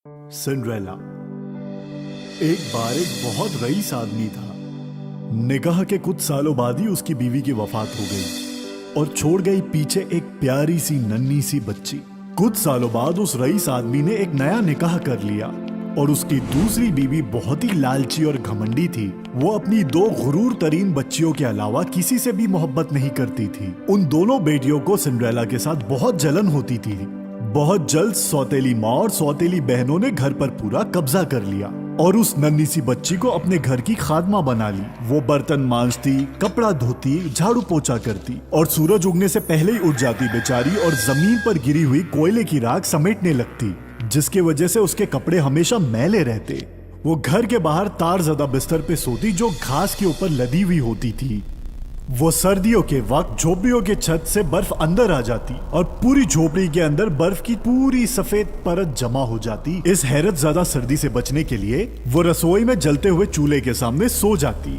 Cinderella. एक बार एक बहुत रईस आदमी था। निकाह के कुछ सालों बाद ही उसकी बीवी की वफात हो गई और छोड़ गई पीछे एक प्यारी सी नन्ही सी बच्ची। कुछ सालों बाद उस रईस आदमी ने एक नया निकाह कर लिया और उसकी दूसरी बीवी बहुत ही लालची और घमंडी थी। वो अपनी दो गुरूर तरीन बच्चियों के अलावा किसी से भी मोहब्बत नहीं करती थी। उन दोनों बेटियों को सिंड्रेला के साथ बहुत जलन होती थी। बहुत जल्द सौतेली माँ और सौतेली बहनों ने घर पर पूरा कब्जा कर लिया और उस नन्ही सी बच्ची को अपने घर की खादमा बना ली। वो बर्तन मांजती, कपड़ा धोती, झाड़ू पोछा करती और सूरज उगने से पहले ही उठ जाती बेचारी और जमीन पर गिरी हुई कोयले की राख समेटने लगती, जिसके वजह से उसके कपड़े हमेशा मैले रहते। वो घर के बाहर तारज़दा बिस्तर पे सोती जो घास के ऊपर लदी हुई होती थी। वो सर्दियों के वक्त झोपड़ियों के छत से बर्फ अंदर आ जाती और पूरी झोपड़ी के अंदर बर्फ की पूरी सफेद परत जमा हो जाती। इस हैरत ज्यादा सर्दी से बचने के लिए वो रसोई में जलते हुए चूल्हे के सामने सो जाती।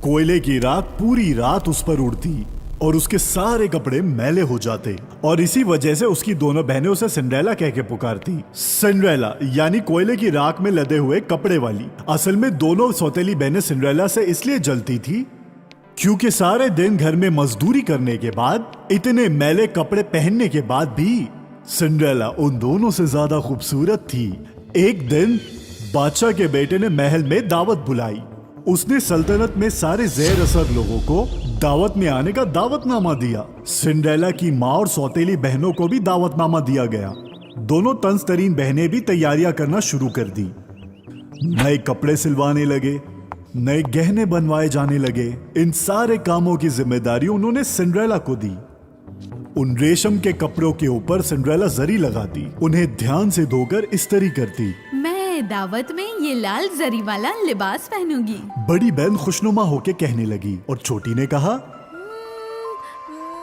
कोयले की राख पूरी रात उस पर उड़ती और उसके सारे कपड़े मैले हो जाते और इसी वजह से उसकी दोनों बहनें उसे सिंड्रेला कह के पुकारती। सिंड्रेला यानी कोयले की राख में लदे हुए कपड़े वाली। असल में दोनों सौतेली बहनें सिंड्रेला से इसलिए जलती थी क्योंकि सारे दिन घर में मजदूरी करने के बाद, इतने मैले कपड़े पहनने के बाद भी सिंड्रेला उन दोनों से ज्यादा खूबसूरत थी। एक दिन बादशाह के बेटे ने महल में दावत बुलाई। उसने सल्तनत में सारे ज़ेर असर लोगों को दावत में आने का दावतनामा दिया। सिंड्रेला की माँ और सौतेली बहनों को भी दावतनामा दिया गया। दोनों तंज तरीन बहनें भी तैयारियां करना शुरू कर दी। नए कपड़े सिलवाने लगे, नए गहने बनवाए जाने लगे। इन सारे कामों की जिम्मेदारी उन्होंने सिंड्रेला को दी। उन रेशम के कपड़ों के ऊपर सिंड्रेला जरी लगाती, उन्हें ध्यान से धोकर इस्त्री करती। मैं दावत में ये लाल जरी वाला लिबास पहनूंगी। बड़ी बहन खुशनुमा होके कहने लगी और छोटी ने कहा,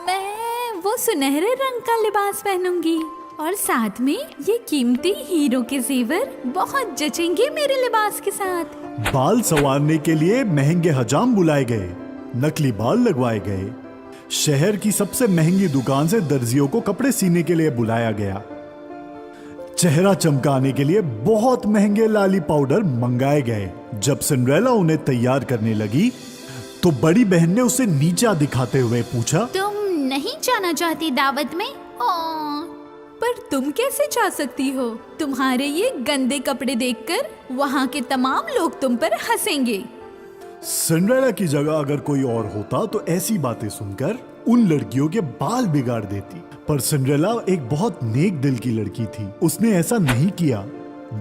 मैं वो सुनहरे रंग का लिबास पहनूंगी और साथ में ये कीमती हीरों के जेवर बहुत जचेंगे मेरे लिबास के साथ। बाल संवारने के लिए महंगे हजाम बुलाए गए, नकली बाल लगवाए गए। शहर की सबसे महंगी दुकान से दर्जियों को कपड़े सीने के लिए बुलाया गया। चेहरा चमकाने के लिए बहुत महंगे लाली पाउडर मंगाए गए। जब सिंड्रेला उन्हें तैयार करने लगी तो बड़ी बहन ने उसे नीचा दिखाते हुए पूछा, तुम नहीं जाना चाहती दावत में? पर तुम कैसे जा सकती हो? तुम्हारे ये गंदे कपड़े देखकर वहाँ के तमाम लोग तुम पर हंसेंगे। सिंड्रेला की जगह अगर कोई और होता तो ऐसी बातें सुनकर उन लड़कियों के बाल बिगाड़ देती, पर सिंड्रेला एक बहुत नेक दिल की लड़की थी। उसने ऐसा नहीं किया।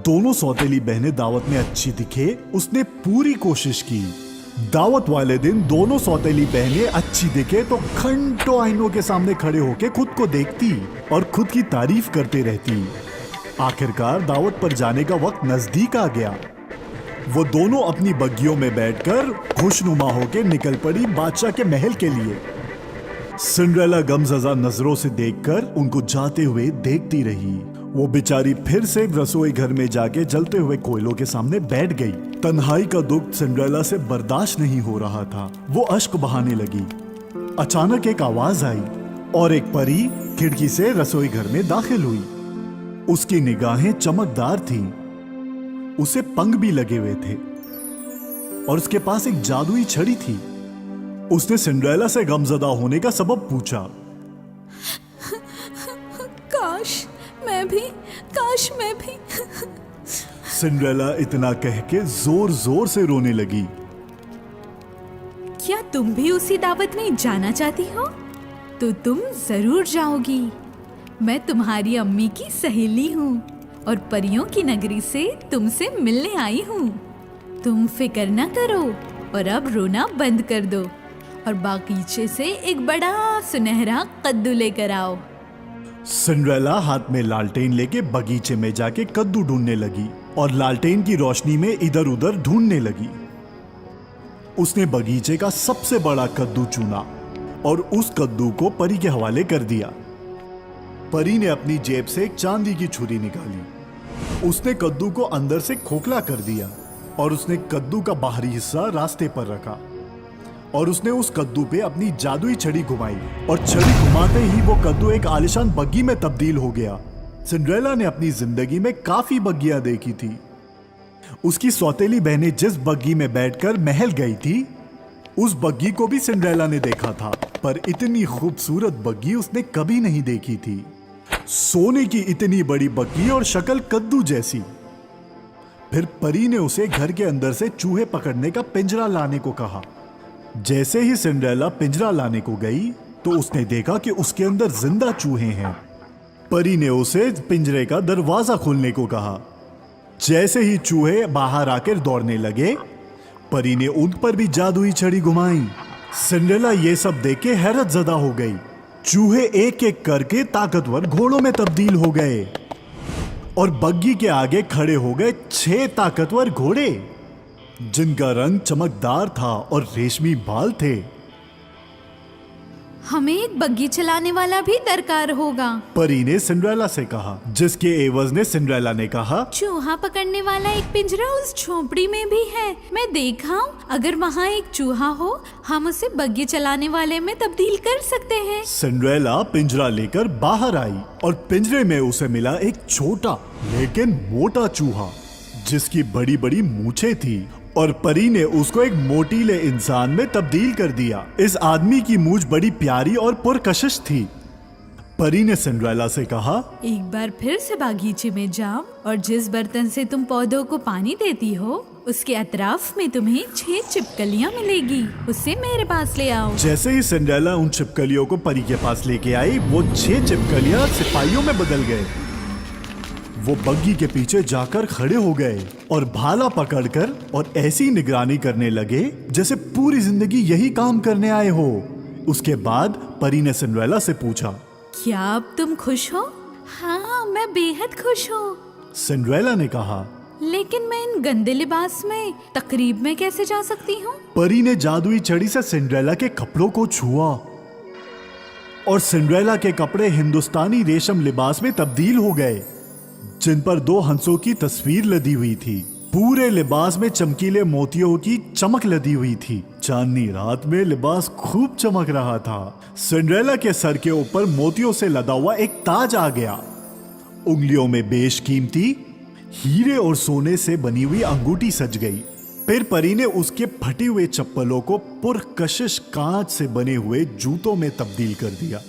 दोनों सौतेली बहनें दावत में अच्छी दिखे, उसने पूरी कोशिश की। दावत वाले दिन दोनों सौतेली बहनें अच्छी दिखे तो घंटों आईनों के सामने खड़े होकर खुद को देखती और खुद की तारीफ करते रहती। आखिरकार दावत पर जाने का वक्त नजदीक आ गया। वो दोनों अपनी बग्गियों में बैठकर खुशनुमा होकर निकल पड़ी बादशाह के महल के लिए। सिंड्रेला गमज़दा नजरों से देखकर उनको जाते हुए देखती रही। वो बेचारी फिर से रसोई घर में जाके जलते हुए कोयलों के सामने बैठ गई। तन्हाई का दुख सिंड्रेला से बर्दाश्त नहीं हो रहा था। वो अश्क बहाने लगी। अचानक एक आवाज आई और एक परी खिड़की से रसोई घर में दाखिल हुई। उसकी निगाहें चमकदार थीं। उसे पंख भी लगे हुए थे और उसके पास एक जादुई छड़ी थी। उसने सिंड्रेला से गमज़दा होने का सबब पूछा। काश मैं भी। सिंड्रेला इतना कह के जोर जोर से रोने लगी। क्या तुम भी उसी दावत में जाना चाहती हो? तो तुम जरूर जाओगी। मैं तुम्हारी अम्मी की सहेली हूँ और परियों की नगरी से तुमसे मिलने आई हूँ। तुम फिक्र न करो और अब रोना बंद कर दो और बागीचे से एक बड़ा सुनहरा कद्दू लेकर आओ। सिंड्रेला हाथ में लालटेन लेके बगीचे में जाके कद्दू ढूंढने लगी और लालटेन की रोशनी में इधर उधर ढूंढने लगी। उसने बगीचे का सबसे बड़ा कद्दू चुना और उस कद्दू को परी के हवाले कर दिया। परी ने अपनी जेब से एक चांदी की छुरी निकाली। उसने कद्दू को अंदर से खोखला कर दिया और उसने कद्दू का बाहरी हिस्सा रास्ते पर रखा और उसने उस कद्दू पे अपनी जादुई छड़ी घुमाई और छड़ी घुमाते ही वो कद्दू एक आलिशान बग्गी में तब्दील हो गया। सिंड्रेला ने अपनी जिंदगी में काफी बग्गियां देखी थी। उसकी सौतेली बहनें जिस बग्गी में बैठकर महल गई थी, उस बग्गी को भी सिंड्रेला ने देखा था, पर इतनी खूबसूरत बग्गी उसने कभी नहीं देखी थी। सोने की इतनी बड़ी बग्गी और शक्ल कद्दू जैसी। फिर परी ने उसे घर के अंदर से चूहे पकड़ने का पिंजरा लाने को कहा। जैसे ही सिंड्रेला पिंजरा लाने को गई तो उसने देखा कि उसके अंदर जिंदा चूहे हैं। परी ने उसे पिंजरे का दरवाजा खोलने को कहा। जैसे ही चूहे बाहर आकर दौड़ने लगे, परी ने उन पर भी जादुई छड़ी घुमाई। सिंड्रेला ये सब देख के हैरत ज़दा हो गई। चूहे एक एक करके ताकतवर घोड़ों में तब्दील हो गए और बग्गी के आगे खड़े हो गए 6 ताकतवर घोड़े, जिनका रंग चमकदार था और रेशमी बाल थे। हमें एक बग्गी चलाने वाला भी दरकार होगा, परी ने सिंड्रेला से कहा, जिसके एवज ने सिंड्रेला ने कहा, चूहा पकड़ने वाला एक पिंजरा उस झोपड़ी में भी है। मैं देखा हूँ, अगर वहाँ एक चूहा हो, हम उसे बग्गी चलाने वाले में तब्दील कर सकते हैं। सिंड्रेला पिंजरा लेकर बाहर आई और पिंजरे में उसे मिला एक छोटा लेकिन मोटा चूहा, जिसकी बड़ी बड़ी मूछें थी, और परी ने उसको एक मोटीले इंसान में तब्दील कर दिया। इस आदमी की मूछ बड़ी प्यारी और पुरकशिश थी। परी ने सिंड्रेला से कहा, एक बार फिर से बागीचे में जाओ और जिस बर्तन से तुम पौधों को पानी देती हो, उसके अतराफ में तुम्हें 6 छिपकलियां मिलेगी। उसे मेरे पास ले आओ। जैसे ही सिंड्रेला उन छिपकलियों को परी के पास लेके आई, वो 6 छिपकलियां सिपाहियों में बदल गए। वो बग्गी के पीछे जाकर खड़े हो गए और भाला पकड़कर और ऐसी निगरानी करने लगे जैसे पूरी जिंदगी यही काम करने आए हो। उसके बाद परी ने सिंड्रेला से पूछा, क्या अब तुम खुश हो? हाँ, मैं बेहद खुश हूँ। सिंड्रेला ने कहा, लेकिन मैं इन गंदे लिबास में तकरीब में कैसे जा सकती हूँ? परी ने जादुई छड़ी से सिंड्रेला के कपड़ों को छुआ और सिंड्रेला के कपड़े हिंदुस्तानी रेशम लिबास में तब्दील हो गए, जिन पर 2 हंसों की तस्वीर लदी हुई थी। पूरे लिबास में चमकीले मोतियों की चमक लदी हुई थी। चांदनी रात में लिबास खूब चमक रहा था। सिंड्रेला के सर के ऊपर मोतियों से लदा हुआ एक ताज आ गया। उंगलियों में बेशकीमती हीरे और सोने से बनी हुई अंगूठी सज गई। फिर परी ने उसके फटे हुए चप्पलों को पुरकशिश कांच से बने हुए जूतों में तब्दील कर दिया।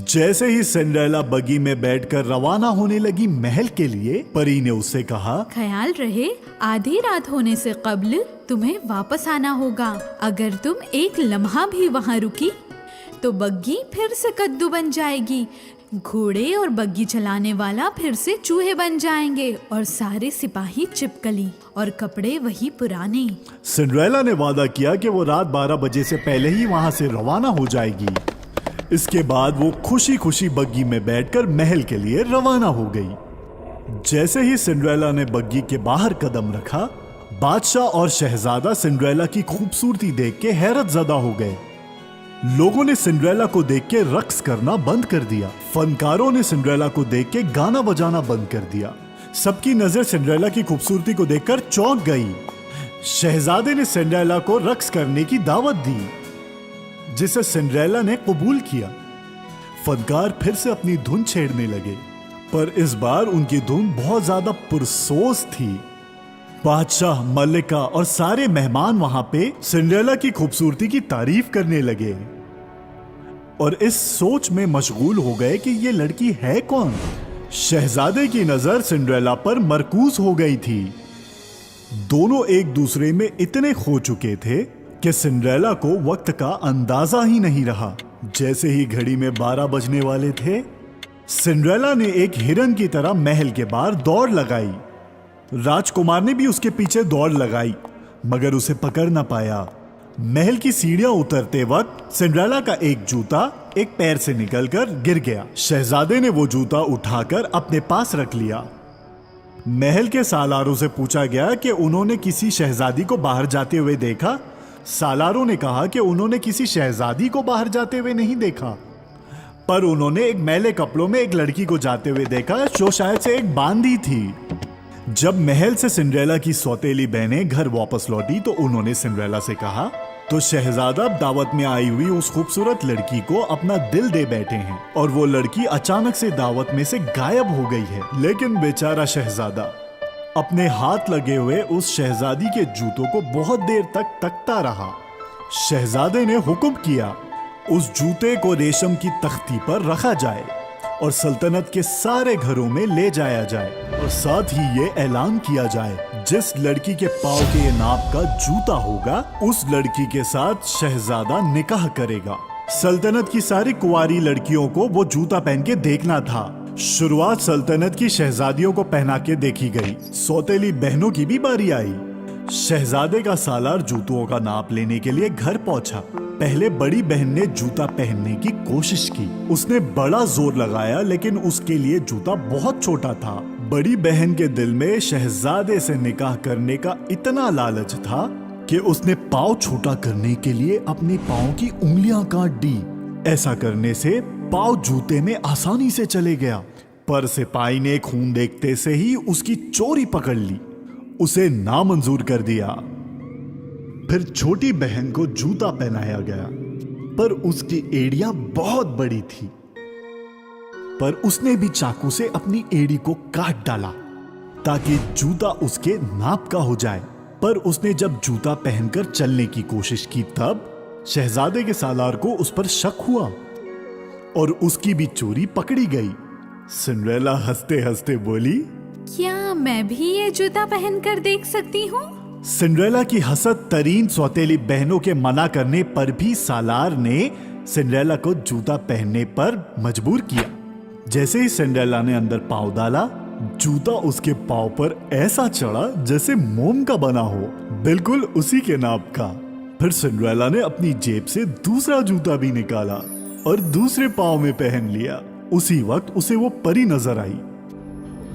जैसे ही सिंड्रेला बग्गी में बैठकर रवाना होने लगी महल के लिए, परी ने उससे कहा, ख्याल रहे, आधी रात होने से कब्ल तुम्हें वापस आना होगा। अगर तुम एक लम्हा भी वहाँ रुकी तो बग्गी फिर से कद्दू बन जाएगी, घोड़े और बग्गी चलाने वाला फिर से चूहे बन जाएंगे और सारे सिपाही छिपकली और कपड़े वही पुराने। सिंड्रेला ने वादा किया कि वो रात 12 बजे से पहले ही वहाँ से रवाना हो जाएगी। इसके बाद वो खुशी खुशी बग्गी में बैठकर महल के लिए रवाना हो गई। जैसे ही सिंड्रेला ने बग्गी के बाहर कदम रखा, बादशाह और शहजादा सिंड्रेला की खूबसूरती देख के हैरत ज़दा हो गए। लोगों ने सिंड्रेला को देख के रक्स करना बंद कर दिया। फनकारों ने सिंड्रेला को देख के गाना बजाना बंद कर दिया। सबकी नजर सिंड्रेला की खूबसूरती को देखकर चौंक गई। शहजादे ने सिंड्रेला को रक्स करने की दावत दी, जिसे सिंड्रेला ने कबूल किया। फनकार फिर से अपनी धुन छेड़ने लगे, पर इस बार उनकी धुन बहुत ज्यादा पुरसोस थी। बादशाह, मल्लिका और सारे मेहमान वहां पे सिंड्रेला की खूबसूरती की तारीफ करने लगे और इस सोच में मशगूल हो गए कि ये लड़की है कौन। शहजादे की नजर सिंड्रेला पर मरकूज हो गई थी। दोनों एक दूसरे में इतने खो चुके थे कि सिंड्रेला को वक्त का अंदाजा ही नहीं रहा। जैसे ही घड़ी में 12 बजने वाले थे, सिंड्रेला ने एक हिरन की तरह महल के बाहर दौड़ लगाई। राजकुमार ने भी उसके पीछे दौड़ लगाई, मगर उसे पकड़ ना पाया। महल की सीढ़ियां उतरते वक्त सिंड्रेला का एक जूता एक पैर से निकलकर गिर गया। शहजादे ने वो जूता उठाकर अपने पास रख लिया। महल के सालारों से पूछा गया कि उन्होंने किसी शहजादी को बाहर जाते हुए देखा। सालारों ने कहा कि उन्होंने किसी शहजादी को बाहर जाते हुए नहीं देखा, पर उन्होंने एक मैले कपड़ों में एक लड़की को जाते हुए देखा, जो शायद से एक बांदी थी। जब महल से सिंड्रेला की सौतेली बहनें घर वापस लौटी तो उन्होंने सिंड्रेला से कहा, तो शहजादा अब दावत में आई हुई उस खूबसूरत लड़की को अपना दिल दे बैठे हैं और वो लड़की अचानक से दावत में से गायब हो गई है। लेकिन बेचारा शहजादा अपने हाथ लगे हुए उस शहजादी के जूतों को बहुत देर तक तकता रहा। शहजादे ने हुक्म किया उस जूते को रेशम की तख्ती पर रखा जाए और सल्तनत के सारे घरों में ले जाया जाए और साथ ही ये ऐलान किया जाए जिस लड़की के पाँव के ये नाप का जूता होगा उस लड़की के साथ शहजादा निकाह करेगा। सल्तनत की सारी कुंवारी लड़कियों को वो जूता पहन के देखना था। शुरुआत सल्तनत की शहजादियों को पहना के देखी गई। सौतेली बहनों की भी बारी आई। शहजादे का सालार जूतों का नाप लेने के लिए घर पहुंचा। पहले बड़ी बहन ने जूता पहनने की कोशिश की। उसने बड़ा जोर लगाया लेकिन उसके लिए जूता बहुत छोटा था। बड़ी बहन के दिल में शहजादे से निकाह करने का इतना लालच था कि उसने पाँव छोटा करने के लिए अपने पाँव की उंगलियां काट दी। ऐसा करने से पाँव जूते में आसानी से चले गया, पर सिपाही ने खून देखते से ही उसकी चोरी पकड़ ली, उसे नामंजूर कर दिया। फिर छोटी बहन को जूता पहनाया गया, पर उसकी एड़ियां बहुत बड़ी थी। पर उसने भी चाकू से अपनी एड़ी को काट डाला ताकि जूता उसके नाप का हो जाए। पर उसने जब जूता पहनकर चलने की कोशिश की तब शहजादे के सालार को उस पर शक हुआ और उसकी भी चोरी पकड़ी गई। सिंड्रेला हंसते हंसते बोली, क्या मैं भी ये जूता पहनकर देख सकती हूँ? सिंड्रेला की हसद तरीन सौतेली बहनों के मना करने पर भी सालार ने सिंड्रेला को जूता पहनने पर मजबूर किया। जैसे ही सिंड्रेला ने अंदर पाँव डाला, जूता उसके पाँव पर ऐसा चढ़ा जैसे मोम का बना हो, बिल्कुल उसी के नाप का। फिर सिंड्रेला ने अपनी जेब से दूसरा जूता भी निकाला और दूसरे पाँव में पहन लिया। उसी वक्त उसे वो परी नजर आई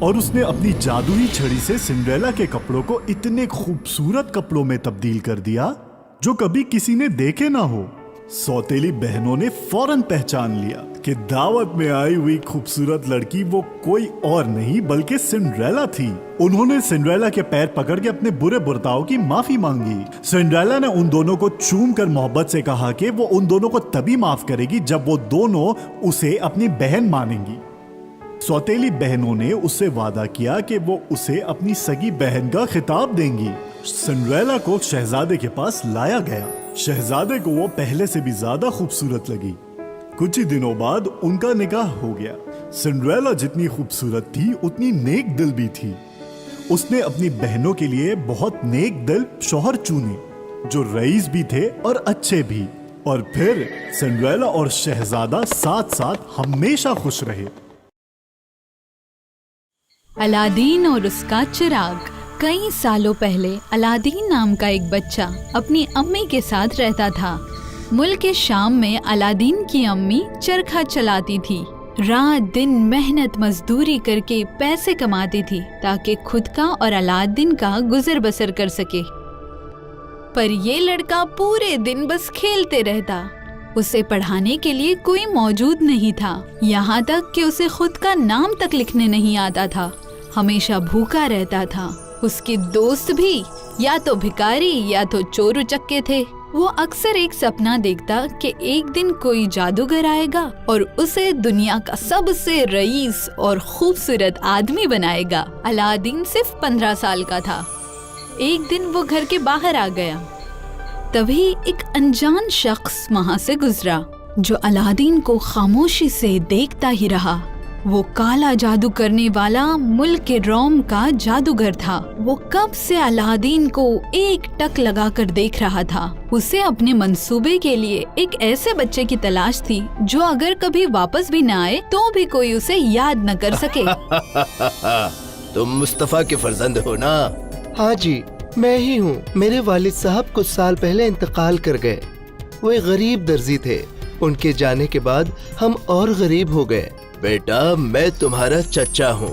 और उसने अपनी जादुई छड़ी से सिंड्रेला के कपड़ों को इतने खूबसूरत कपड़ों में तब्दील कर दिया जो कभी किसी ने देखे ना हो। सौतेली बहनों ने फौरन पहचान लिया कि दावत में आई हुई खूबसूरत लड़की वो कोई और नहीं बल्कि सिंड्रेला थी। उन्होंने सिंड्रेला के पैर पकड़ के अपने बुरे बर्ताव की माफी मांगी। सिंड्रेला ने उन दोनों को चूम कर मोहब्बत से कहा कि वो उन दोनों को तभी माफ करेगी जब वो दोनों उसे अपनी बहन मानेंगी। सौतेली बहनों ने उससे वादा किया कि वो उसे अपनी सगी बहन का खिताब देंगी। सिंड्रेला को शहजादे के पास लाया गया। शहजादे को वो पहले से भी ज्यादा खूबसूरत लगी। कुछ ही दिनों बाद उनका निकाह हो गया। सिंड्रेला जितनी खूबसूरत थी उतनी नेक दिल भी थी। उसने अपनी बहनों के लिए बहुत नेक दिल शौहर चुने जो रईस भी थे और अच्छे भी। और फिर सिंड्रेला और शहजादा साथ साथ हमेशा खुश रहे। अलादीन और उसका चिराग। कई सालों पहले अलादीन नाम का एक बच्चा अपनी अम्मी के साथ रहता था। मुल्क के शाम में अलादीन की अम्मी चरखा चलाती थी। रात दिन मेहनत मजदूरी करके पैसे कमाती थी ताकि खुद का और अलादीन का गुजर बसर कर सके। पर ये लड़का पूरे दिन बस खेलते रहता। उसे पढ़ाने के लिए कोई मौजूद नहीं था, यहाँ तक कि उसे खुद का नाम तक लिखने नहीं आता था। हमेशा भूखा रहता था। उसके दोस्त भी या तो भिखारी या तो चोर उचक्के थे। वो अक्सर एक सपना देखता कि एक दिन कोई जादूगर आएगा और उसे दुनिया का सबसे रईस और खूबसूरत आदमी बनाएगा। अलादीन सिर्फ 15 साल का था। एक दिन वो घर के बाहर आ गया। तभी एक अनजान शख्स वहाँ से गुजरा जो अलादीन को खामोशी से देखता ही रहा। वो काला जादू करने वाला मुल्क के रोम का जादूगर था। वो कब से अलादीन को एक टक लगाकर देख रहा था। उसे अपने मंसूबे के लिए एक ऐसे बच्चे की तलाश थी जो अगर कभी वापस भी न आए तो भी कोई उसे याद न कर सके। तुम मुस्तफा के फर्जंद हो ना? हाँ जी, मैं ही हूँ। मेरे वालिद साहब कुछ साल पहले इंतकाल कर गए। वो एक गरीब दर्जी थे। उनके जाने के बाद हम और गरीब हो गए। बेटा, मैं तुम्हारा चचा हूँ।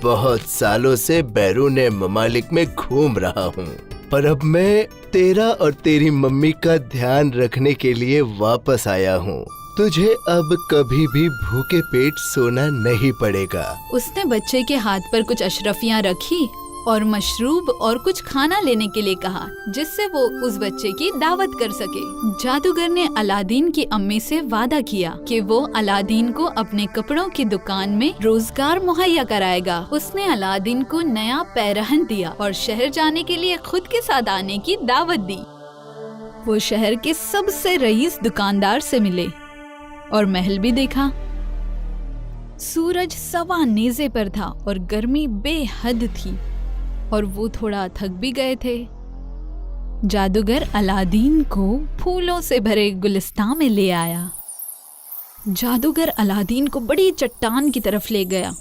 बहुत सालों से बैरून ममालिक में घूम रहा हूँ, पर अब मैं तेरा और तेरी मम्मी का ध्यान रखने के लिए वापस आया हूँ। तुझे अब कभी भी भूखे पेट सोना नहीं पड़ेगा। उसने बच्चे के हाथ पर कुछ अशरफियाँ रखी और मशरूब और कुछ खाना लेने के लिए कहा, जिससे वो उस बच्चे की दावत कर सके। जादूगर ने अलादीन की अम्मी से वादा किया कि वो अलादीन को अपने कपड़ों की दुकान में रोजगार मुहैया कराएगा। उसने अलादीन को नया पैरहन दिया और शहर जाने के लिए खुद के साथ आने की दावत दी। वो शहर के सबसे रईस दुकानदार से मिले और महल भी देखा। सूरज सवा नेज़े पर था और गर्मी बेहद थी और वो थोड़ा थक भी गए थे। जादूगर अलादीन को फूलों से भरे गुलिस्तान में ले आया। जादूगर अलादीन को बड़ी चट्टान की तरफ ले गया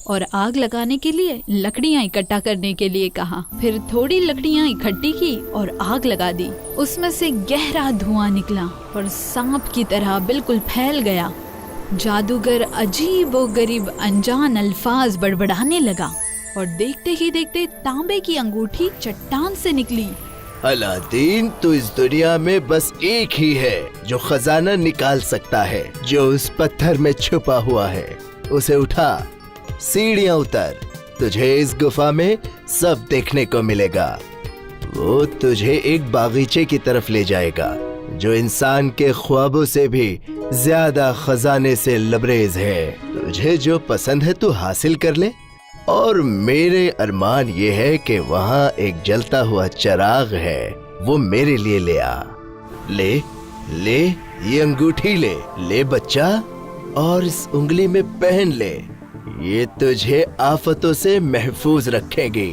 और आग लगाने के लिए लकड़ियां इकट्ठा करने के लिए कहा। फिर थोड़ी लकड़ियां इकट्ठी की और आग लगा दी। उसमें से गहरा धुआं निकला और सांप की तरह बिल्कुल फैल गया। जादूगर अजीब व गरीब अनजान अल्फाज बड़बड़ाने लगा और देखते ही देखते तांबे की अंगूठी चट्टान से निकली। अलादीन, तो इस दुनिया में बस एक ही है जो खजाना निकाल सकता है, जो उस पत्थर में छुपा हुआ है। उसे उठा, सीढ़ियां उतर, तुझे इस गुफा में सब देखने को मिलेगा। वो तुझे एक बागीचे की तरफ ले जाएगा जो इंसान के ख्वाबों से भी ज्यादा खजाने से लबरेज है। तुझे जो पसंद है तू हासिल कर ले। और मेरे अरमान ये है कि वहाँ एक जलता हुआ चिराग है, वो मेरे लिए ले आ। ले ले ये अंगूठी ले बच्चा, और इस उंगली में पहन ले। ये तुझे आफतों से महफूज रखेगी।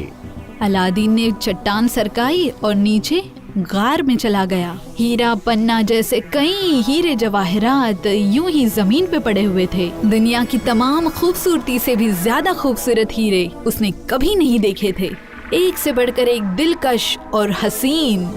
अलादीन ने चट्टान सरकाई और नीचे गार में चला गया। हीरा पन्ना जैसे कई हीरे जवाहरात यूं ही जमीन पे पड़े हुए थे। दुनिया की तमाम खूबसूरती से भी ज्यादा खूबसूरत हीरे उसने कभी नहीं देखे थे, एक से बढ़कर एक दिलकश और हसीन।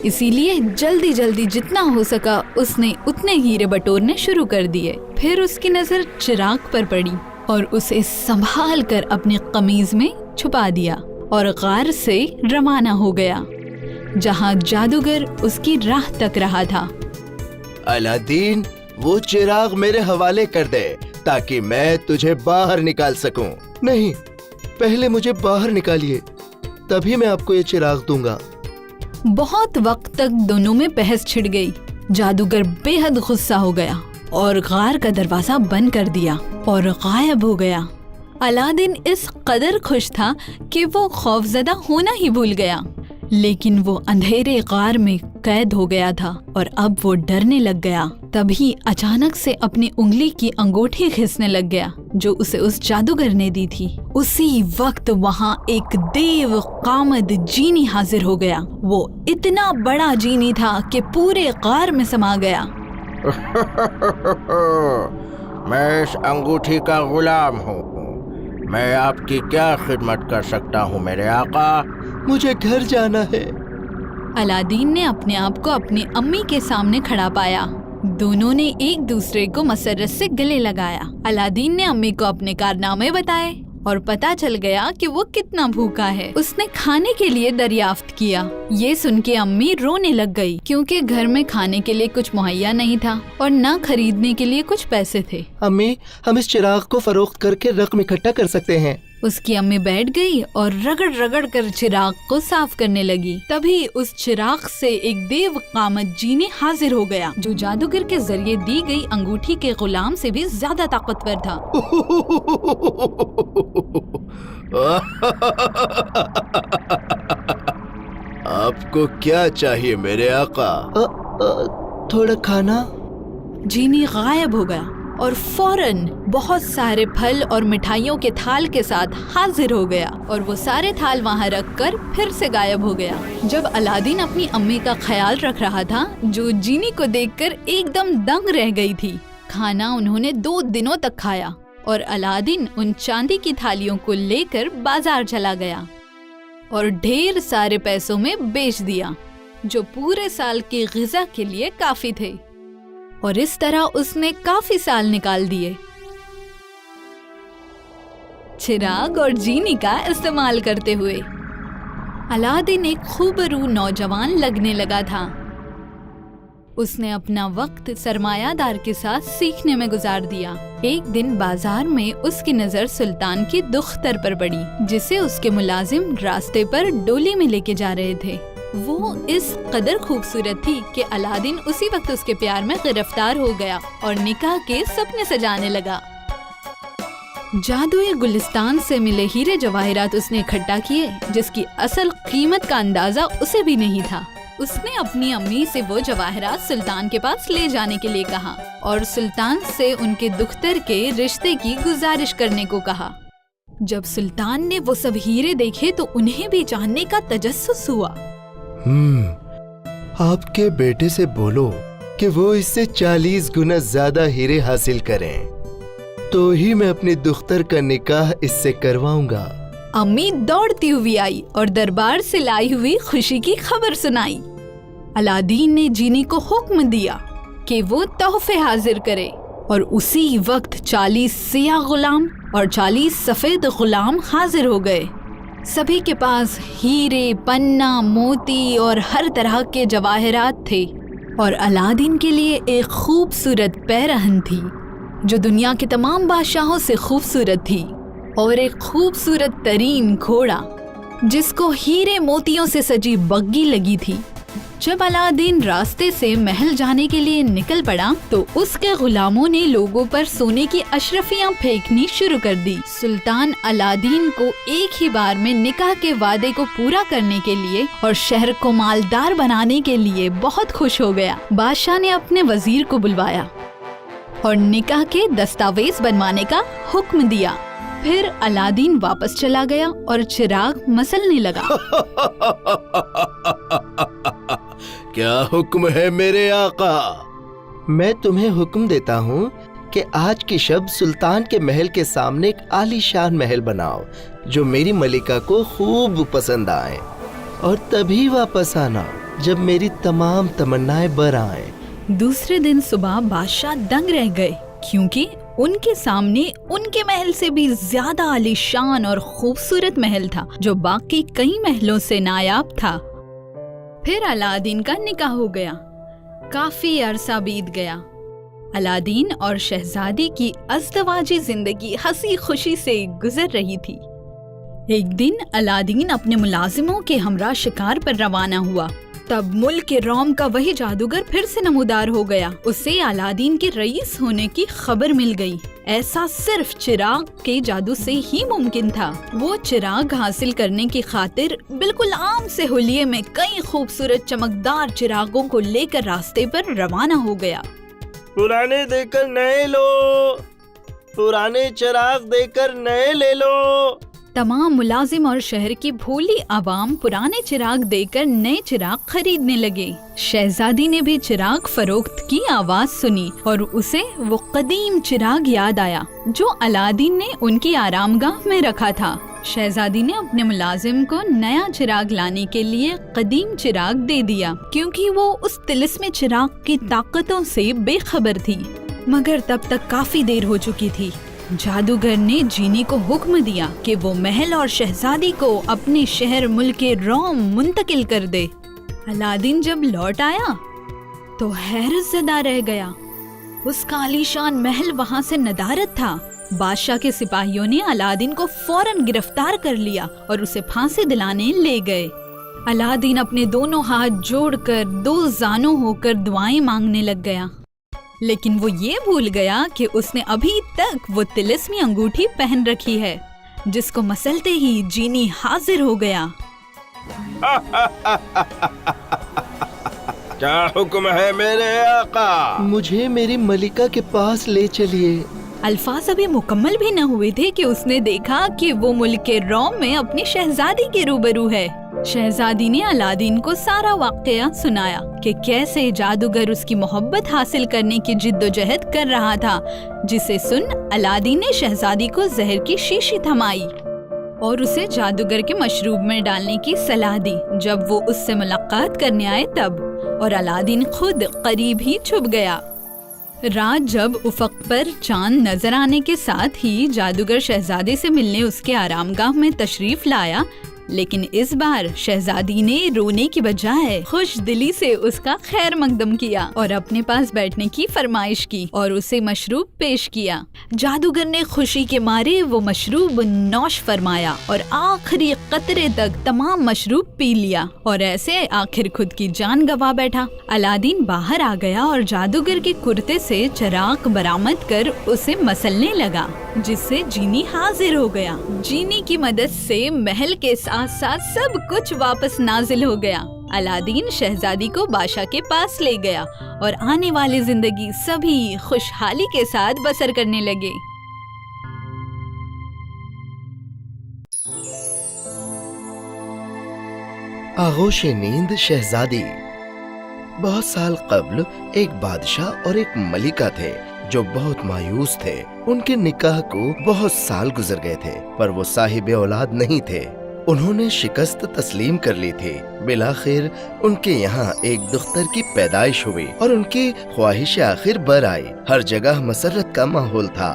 इसीलिए जल्दी जल्दी जितना हो सका उसने उतने हीरे बटोरने शुरू कर दिए। फिर उसकी नजर चिराग पर पड़ी और उसे संभाल कर अपनी कमीज में छुपा दिया और गार से रवाना हो गया, जहाँ जादूगर उसकी राह तक रहा था। अलादीन, वो चिराग मेरे हवाले कर दे ताकि मैं तुझे बाहर निकाल सकूं। नहीं, पहले मुझे बाहर निकालिए, तभी मैं आपको ये चिराग दूंगा। बहुत वक्त तक दोनों में बहस छिड़ गई। जादूगर बेहद गुस्सा हो गया और गार का दरवाजा बंद कर दिया और गायब हो गया। अलादीन इस कदर खुश था कि वो खौफजदा होना ही भूल गया, लेकिन वो अंधेरे गार में कैद हो गया था और अब वो डरने लग गया। तभी अचानक से अपनी उंगली की अंगूठी खींचने लग गया जो उसे उस जादूगर ने दी थी। उसी वक्त वहाँ एक देव कामद जीनी हाजिर हो गया। वो इतना बड़ा जीनी था कि पूरे गार में समा गया। मैं इस अंगूठी का गुलाम हूँ। मैं आपकी क्या खिदमत कर सकता हूँ मेरे आका? मुझे घर जाना है। अलादीन ने अपने आप को अपनी अम्मी के सामने खड़ा पाया। दोनों ने एक दूसरे को मसरत से गले लगाया। अलादीन ने अम्मी को अपने कारनामे बताए और पता चल गया कि वो कितना भूखा है। उसने खाने के लिए दरियाफ्त किया। ये सुन के अम्मी रोने लग गई क्योंकि घर में खाने के लिए कुछ मुहैया नहीं था और न खरीदने के लिए कुछ पैसे थे। अम्मी, हम इस चिराग को फरोख्त करके रकम इकट्ठा कर सकते हैं। उसकी अम्मी बैठ गई और रगड़ रगड़ कर चिराग को साफ करने लगी। तभी उस चिराग से एक देव कामत जीनी हाजिर हो गया जो जादूगर के जरिए दी गई अंगूठी के गुलाम से भी ज्यादा ताकतवर था। आपको क्या चाहिए मेरे आका? थोड़ा खाना। जीनी गायब हो गया और फौरन बहुत सारे फल और मिठाइयों के थाल के साथ हाजिर हो गया और वो सारे थाल वहाँ रखकर फिर से गायब हो गया। जब अलादीन अपनी अम्मी का ख्याल रख रहा था जो जीनी को देखकर एकदम दंग रह गई थी। खाना उन्होंने 2 दिनों तक खाया और अलादीन उन चांदी की थालियों को लेकर बाजार चला गया और ढेर सारे पैसों में बेच दिया जो पूरे साल की ग़िज़ा के लिए काफी थे। और इस तरह उसने काफी साल निकाल दिए। चिराग और जीनी का इस्तेमाल करते हुए अलादीन एक खूबरू नौजवान लगने लगा था। اس نے اپنا وقت سرمایہ دار کے ساتھ سیکھنے میں گزار دیا۔ ایک دن بازار میں اس کی نظر سلطان کی دختر پر پڑی، جسے اس کے ملازم راستے پر ڈولی میں لے کے جا رہے تھے۔ وہ اس قدر خوبصورت تھی کہ الادین اسی وقت اس کے پیار میں گرفتار ہو گیا اور نکاح کے سپنے سجانے لگا۔ جادوئی گلستان سے ملے ہیرے جواہرات اس نے اکٹھا کیے، جس کی اصل قیمت کا اندازہ اسے بھی نہیں تھا۔ اس نے اپنی امی سے وہ جواہرات سلطان کے پاس لے جانے کے لیے کہا اور سلطان سے ان کے دختر کے رشتے کی گزارش کرنے کو کہا۔ جب سلطان نے وہ سب ہیرے دیکھے تو انہیں بھی جاننے کا تجسس ہوا۔ آپ کے بیٹے سے بولو کہ وہ اس سے 40 گنا زیادہ ہیرے حاصل کریں، تو ہی میں اپنی دختر کا نکاح اس سے کرواؤں گا۔ امی دوڑتی ہوئی آئی اور دربار سے لائی ہوئی خوشی کی خبر سنائی۔ الادین نے جینی کو حکم دیا کہ وہ تحفے حاضر کرے، اور اسی وقت 40 سیاہ غلام اور 40 سفید غلام حاضر ہو گئے۔ سبھی کے پاس ہیرے، پنا، موتی اور ہر طرح کے جواہرات تھے، اور الادین کے لیے ایک خوبصورت پیرہن تھی جو دنیا کے تمام بادشاہوں سے خوبصورت تھی، اور ایک خوبصورت ترین گھوڑا جس کو ہیرے موتیوں سے سجی بگی لگی تھی۔ جب الادین راستے سے محل جانے کے لیے نکل پڑا تو اس کے غلاموں نے لوگوں پر سونے کی اشرفیاں پھینکنی شروع کر دی۔ سلطان الادین کو ایک ہی بار میں نکاح کے وعدے کو پورا کرنے کے لیے اور شہر کو مالدار بنانے کے لیے بہت خوش ہو گیا۔ بادشاہ نے اپنے وزیر کو بلوایا اور نکاح کے دستاویز بنوانے کا حکم دیا۔ پھر الادین واپس چلا گیا اور چراغ مسلنے لگا۔ کیا حکم ہے میرے آقا؟ میں تمہیں حکم دیتا ہوں کہ آج کی شب سلطان کے محل کے سامنے ایک عالی شان محل بناؤ جو میری ملکہ کو خوب پسند آئے، اور تبھی واپس آنا جب میری تمام تمنائیں بر آئیں۔ دوسرے دن صبح بادشاہ دنگ رہ گئے، کیونکہ ان کے سامنے ان کے محل سے بھی زیادہ عالی شان اور خوبصورت محل تھا جو باقی کئی محلوں سے نایاب تھا۔ پھر الادین کا نکاح ہو گیا۔ کافی عرصہ بیت گیا۔ الادین اور شہزادی کی ازدواجی زندگی ہنسی خوشی سے گزر رہی تھی۔ ایک دن الادین اپنے ملازموں کے ہمراہ شکار پر روانہ ہوا۔ تب ملک روم کا وہی جادوگر پھر سے نمودار ہو گیا۔ اسے الادین کے رئیس ہونے کی خبر مل گئی۔ ایسا صرف چراغ کے جادو سے ہی ممکن تھا۔ وہ چراغ حاصل کرنے کی خاطر بالکل عام سے ہولیے میں کئی خوبصورت چمکدار چراغوں کو لے کر راستے پر روانہ ہو گیا۔ پرانے دے کر نئے لو، پرانے چراغ دے کر نئے لے لو۔ تمام ملازم اور شہر کی بھولی عوام پرانے چراغ دے کر نئے چراغ خریدنے لگے۔ شہزادی نے بھی چراغ فروخت کی آواز سنی اور اسے وہ قدیم چراغ یاد آیا جو الادین نے ان کی آرام گاہ میں رکھا تھا۔ شہزادی نے اپنے ملازم کو نیا چراغ لانے کے لیے قدیم چراغ دے دیا، کیونکہ وہ اس طلسم چراغ کی طاقتوں سے بے خبر تھی۔ مگر تب تک کافی دیر ہو چکی تھی۔ جادوگر نے جینی کو حکم دیا کہ وہ محل اور شہزادی کو اپنے شہر ملک روم منتقل کر دے۔ الادین جب لوٹ آیا تو حیرت زدہ رہ گیا۔ اس کا عالیشان محل وہاں سے ندارت تھا۔ بادشاہ کے سپاہیوں نے الادین کو فوراً گرفتار کر لیا اور اسے پھانسی دلانے لے گئے۔ الادین اپنے دونوں ہاتھ جوڑ کر 2 زانوں ہو کر دعائیں مانگنے لگ گیا، لیکن وہ یہ بھول گیا کہ اس نے ابھی تک وہ طلسمی انگوٹھی پہن رکھی ہے، جس کو مسلتے ہی جینی حاضر ہو گیا۔ کیا حکم ہے میرے آقا؟ مجھے میری ملکہ کے پاس لے چلیے۔ الفاظ ابھی مکمل بھی نہ ہوئے تھے کہ اس نے دیکھا کہ وہ ملک روم میں اپنی شہزادی کے روبرو ہے۔ شہزادی نے الادین کو سارا واقعہ سنایا کہ کیسے جادوگر اس کی محبت حاصل کرنے کی جد و جہد کر رہا تھا، جسے سن الادین نے شہزادی کو زہر کی شیشی تھمائی اور اسے جادوگر کے مشروب میں ڈالنے کی صلاح دی جب وہ اس سے ملاقات کرنے آئے تب، اور الادین خود قریب ہی چھپ گیا۔ رات جب افق پر چاند نظر آنے کے ساتھ ہی جادوگر شہزادی سے ملنے اس کے آرام گاہ میں تشریف لایا، لیکن اس بار شہزادی نے رونے کی بجائے خوش دلی سے اس کا خیر مقدم کیا اور اپنے پاس بیٹھنے کی فرمائش کی اور اسے مشروب پیش کیا۔ جادوگر نے خوشی کے مارے وہ مشروب نوش فرمایا اور آخری قطرے تک تمام مشروب پی لیا اور ایسے آخر خود کی جان گوا بیٹھا۔ الادین باہر آ گیا اور جادوگر کے کرتے سے چراغ برآمد کر اسے مسلنے لگا، جس سے جینی حاضر ہو گیا۔ جینی کی مدد سے محل کے ساتھ ساتھ سب کچھ واپس نازل ہو گیا۔ الادین شہزادی کو بادشاہ کے پاس لے گیا اور آنے والی زندگی سبھی خوشحالی کے ساتھ بسر کرنے لگے۔ آغوش نیند شہزادی۔ بہت سال قبل ایک بادشاہ اور ایک ملکہ تھے جو بہت مایوس تھے۔ ان کے نکاح کو بہت سال گزر گئے تھے پر وہ صاحب اولاد نہیں تھے۔ انہوں نے شکست تسلیم کر لی تھی۔ بالآخر ان کے یہاں ایک دختر کی پیدائش ہوئی اور ان کی خواہش آخر بر آئی۔ ہر جگہ مسرت کا ماحول تھا۔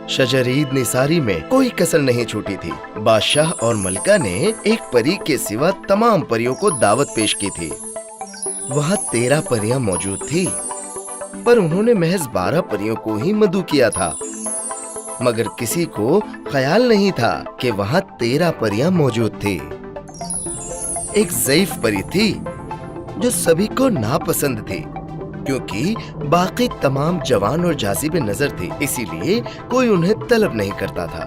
شجر عید نثاری میں کوئی کسر نہیں چھوٹی تھی۔ بادشاہ اور ملکہ نے ایک پری کے سوا تمام پریوں کو دعوت پیش کی تھی۔ وہاں 13 پریاں موجود تھی پر انہوں نے محض 12 پریوں کو ہی مدعو کیا تھا، مگر کسی کو خیال نہیں تھا کہ وہاں 13 پریاں موجود تھی۔ ایک ضعیف پری تھی جو سبھی کو ناپسند تھی کیونکہ باقی تمام جوان اور جاذب نظر تھی، اسی لیے کوئی انہیں طلب نہیں کرتا تھا۔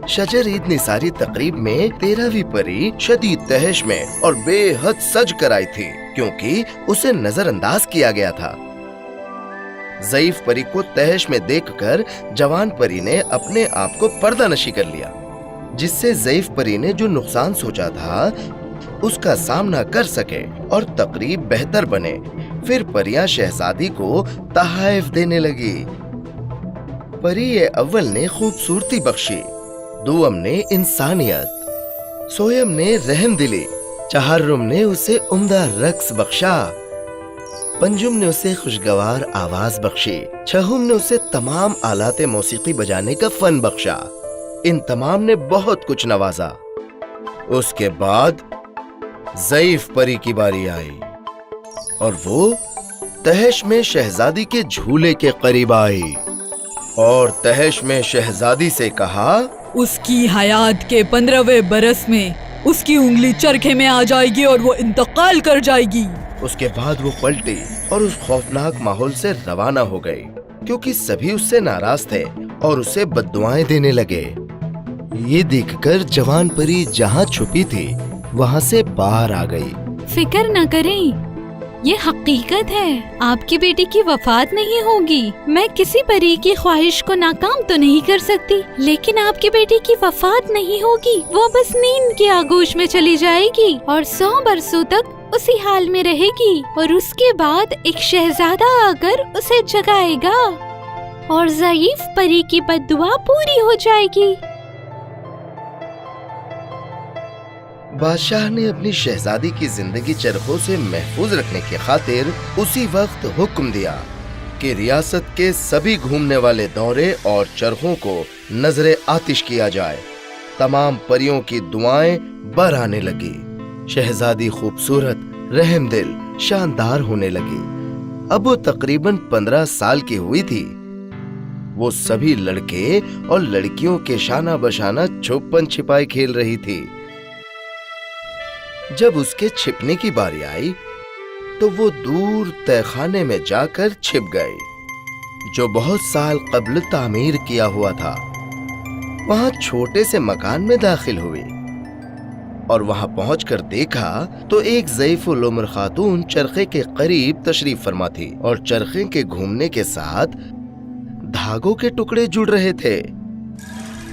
شجر عید نثاری تقریب میں 13ویں پری شدید تہش میں اور بے حد سج کر آئی تھی کیونکہ اسے نظر انداز کیا گیا تھا۔ ضعیف پری کو تہش میں دیکھ کر جوان پری نے اپنے آپ کو پردہ نشی کر لیا، جس سے ضعیف پری نے جو نقصان سوچا تھا اس کا سامنا کر سکے اور تقریب بہتر بنے۔ پھر پریاں شہزادی کو تحائف دینے لگی۔ پری اول نے خوبصورتی بخشی، دوم نے انسانیت، سویم نے رحم دلی، چہارم نے اسے عمدہ رقص بخشا، پنجم نے اسے خوشگوار آواز بخشی، چھہم نے اسے تمام آلات موسیقی بجانے کا فن بخشا۔ ان تمام نے بہت کچھ نوازا۔ اس کے بعد ضعیف پری کی باری آئی اور وہ تہش میں شہزادی کے جھولے کے قریب آئی اور تہش میں شہزادی سے کہا، اس کی حیات کے 15ویں برس میں اس کی انگلی چرخے میں آ جائے گی اور وہ انتقال کر جائے گی۔ اس کے بعد وہ پلٹی اور اس خوفناک ماحول سے روانہ ہو گئی کیونکہ سبھی اس سے ناراض تھے اور اسے بددعائیں دینے لگے۔ یہ دیکھ کر جوان پری جہاں چھپی تھی وہاں سے باہر آ گئی۔ فکر نہ کریں، یہ حقیقت ہے، آپ کی بیٹی کی وفات نہیں ہوگی۔ میں کسی پری کی خواہش کو ناکام تو نہیں کر سکتی، لیکن آپ کی بیٹی کی وفات نہیں ہوگی، وہ بس نیند کی آغوش میں چلی جائے گی اور 100 برسوں تک اسی حال میں رہے گی، اور اس کے بعد ایک شہزادہ آ کر اسے جگائے گا اور ضعیف پری کی بددعا پوری ہو جائے گی۔ بادشاہ نے اپنی شہزادی کی زندگی چرخوں سے محفوظ رکھنے کی خاطر اسی وقت حکم دیا کہ ریاست کے سبھی گھومنے والے دورے اور چرخوں کو نظر آتش کیا جائے۔ تمام پریوں کی دعائیں برآنے لگی۔ شہزادی خوبصورت، رحم دل، شاندار ہونے لگی۔ اب وہ تقریباً 15 سال کی ہوئی تھی۔ وہ سبھی لڑکے اور لڑکیوں کے شانہ بشانہ چھپن چھپائی کھیل رہی تھی۔ جب اس کے چھپنے کی باری آئی تو وہ دور تہہ خانے میں جا کر چھپ گئی جو بہت سال قبل تعمیر کیا ہوا تھا۔ وہاں چھوٹے سے مکان میں داخل ہوئی اور وہاں پہنچ کر دیکھا تو ایک ضعیف العمر خاتون چرخے کے قریب تشریف فرما تھی اور چرخے کے گھومنے کے ساتھ دھاگوں کے ٹکڑے جڑ رہے تھے۔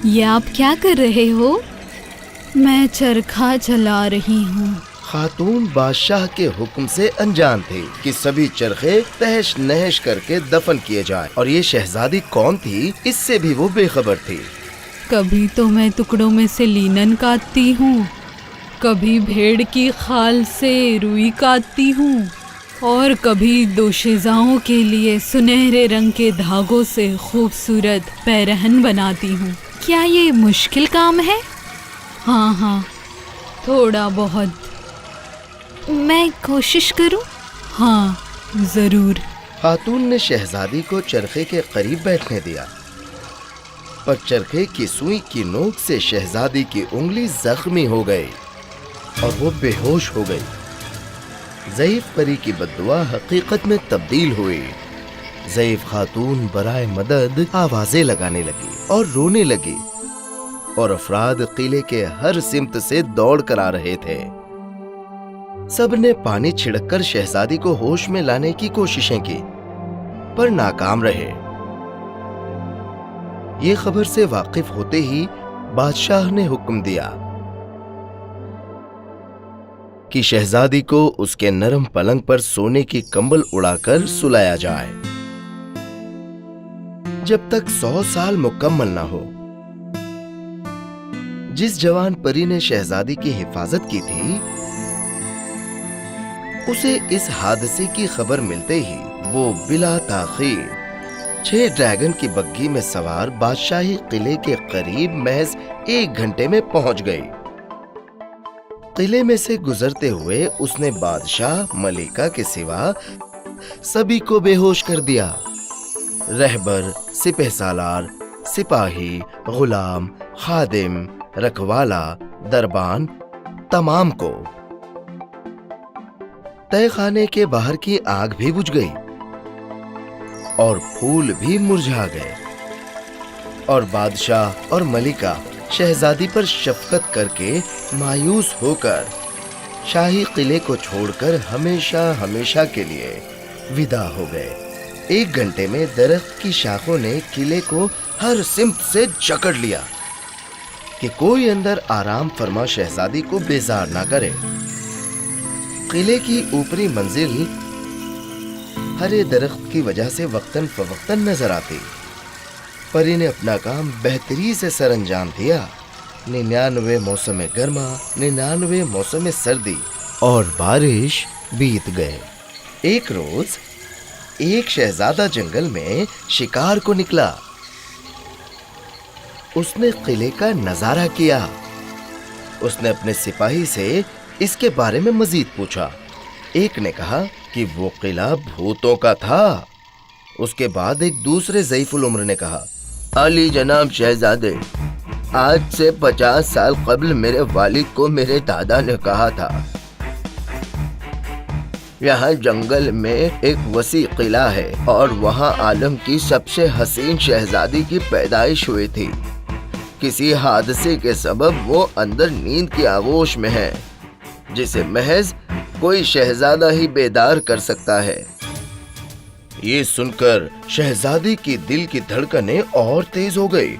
یہ آپ کیا کر رہے ہو؟ میں چرخہ چلا رہی ہوں۔ خاتون بادشاہ کے حکم سے انجان تھی کہ سبھی چرخے تہش نہش کر کے دفن کیے جائیں، اور یہ شہزادی کون تھی اس سے بھی وہ بے خبر تھی۔ کبھی تو میں ٹکڑوں میں سے لینن کاٹتی ہوں، کبھی بھیڑ کی خال سے روئی کاٹتی ہوں، اور کبھی دوشیزاؤں کے لیے سنہرے رنگ کے دھاگوں سے خوبصورت پیرہن بناتی ہوں۔ کیا یہ مشکل کام ہے؟ ہاں، थोड़ा बहुत। मैं कोशिश करूं? हाँ जरूर। खातून ने शहजादी को चरखे के करीब बैठने दिया, पर चरखे की सुई की नोक से शहजादी की उंगली जख्मी हो गई और वो बेहोश हो गई। ज़ईफ परी की बद्दुआ हकीकत में तब्दील हुई। ज़ईफ खातून बराए मदद आवाजें लगाने लगी और रोने लगी, और अफराद किले के हर सिमत से दौड़ कर आ रहे थे। सबने पानी छिड़ककर शहजादी को होश में लाने की कोशिशें की, पर नाकाम रहे। ये खबर से वाकिफ होते ही बादशाह ने हुक्म दिया कि शहजादी को उसके नरम पलंग पर सोने की कंबल उड़ाकर सुलाया जाए जब तक 100 साल मुकम्मल ना हो। जिस जवान परी ने शहजादी की हिफाजत की थी, उसे इस हादसे की खबर मिलते ही वो बिला ताखीर 6 ड्रैगन की बग्घी में सवार बादशाही किले के करीब महज 1 घंटे में पहुंच गई। किले में से गुजरते हुए उसने बादशाह, मलिका के सिवा सभी को बेहोश कर दिया। रहबर, सिपहसालार, सिपाही, गुलाम, खादिम, रखवाला, दरबान, तमाम को। तहखाने के बाहर की आग भी बुझ गई और फूल भी मुरझा गए, और बादशाह और मलिका शहजादी पर शफकत करके मायूस होकर शाही किले को छोड़कर हमेशा हमेशा के लिए विदा हो गए। 1 घंटे में दरख्त की शाखों ने किले को हर सिमत से जकड़ लिया कि कोई अंदर आराम फरमा शहजादी को बेजार ना करे। किले की ऊपरी मंजिल हरे दरख्त की वजह से वक्तन फवक्तन नजर आती। परी ने अपना काम बेहतरी से सरअंजाम दिया। 99 मौसम गर्मा, 99 मौसम सर्दी और बारिश बीत गए। एक रोज एक शहजादा जंगल में शिकार को निकला। उसने किले का नजारा किया। उसने अपने सिपाही से इसके बारे में मजीद पूछा। एक ने कहा कि वो किला भूतों का था। उसके बाद एक दूसरे ज़ईफुल उम्र ने कहा, अली जनाब शहजादे, आज से 50 साल कबल मेरे वालिद को मेरे दादा ने कहा था, यहाँ जंगल में एक वसी किला है और वहाँ आलम की सबसे हसीन शहजादी की पैदाइश हुई थी। किसी हादसे के सबब वो अंदर नींद की आगोश में है, जिसे महज कोई शहजादा ही बेदार कर सकता है। ये सुनकर शहजादी की दिल की धड़कनें और तेज हो गई।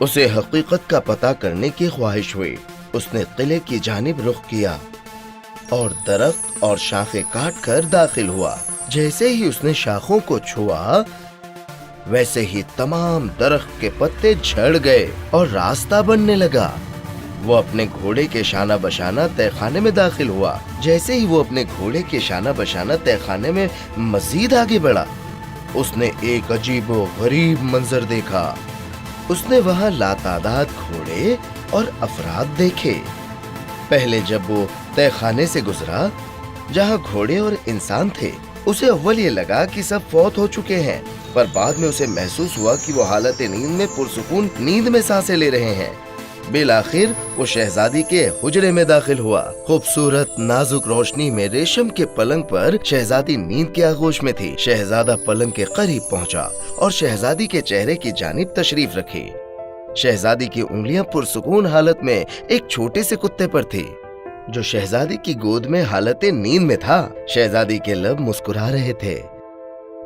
उसे हकीकत का पता करने की ख्वाहिश हुई। उसने किले की जानिब रुख किया और दरख्त और शाखें काट कर दाखिल हुआ। जैसे ही उसने शाखों को छुआ, वैसे ही तमाम दरख्त के पत्ते झड़ गए और रास्ता बनने लगा। वो अपने घोड़े के शाना बशाना तहखाने में दाखिल हुआ। जैसे ही वो अपने घोड़े के शाना बशाना तहखाने में मजीद आगे बढ़ा, उसने एक अजीब व गरीब मंजर देखा। उसने वहाँ लातादाद घोड़े और अफराद देखे। पहले जब वो तहखाने से गुजरा जहाँ घोड़े और इंसान थे, उसे अव्वल ये लगा कि सब फौत हो चुके हैं, पर बाद में उसे महसूस हुआ कि वो हालत नींद में पुरसुकून नींद में सांसें ले रहे हैं। बिलाखिर वो शहजादी के हुजरे में दाखिल हुआ। खूबसूरत नाजुक रोशनी में रेशम के पलंग पर शहजादी नींद के आगोश में थी। शहजादा पलंग के करीब पहुंचा और शहजादी के चेहरे की जानिब तशरीफ रखी। शहजादी की उंगलियां पुरसुकून हालत में एक छोटे से कुत्ते पर थी, जो शहजादी की गोद में हालत नींद में था। शहजादी के लब मुस्कुरा रहे थे।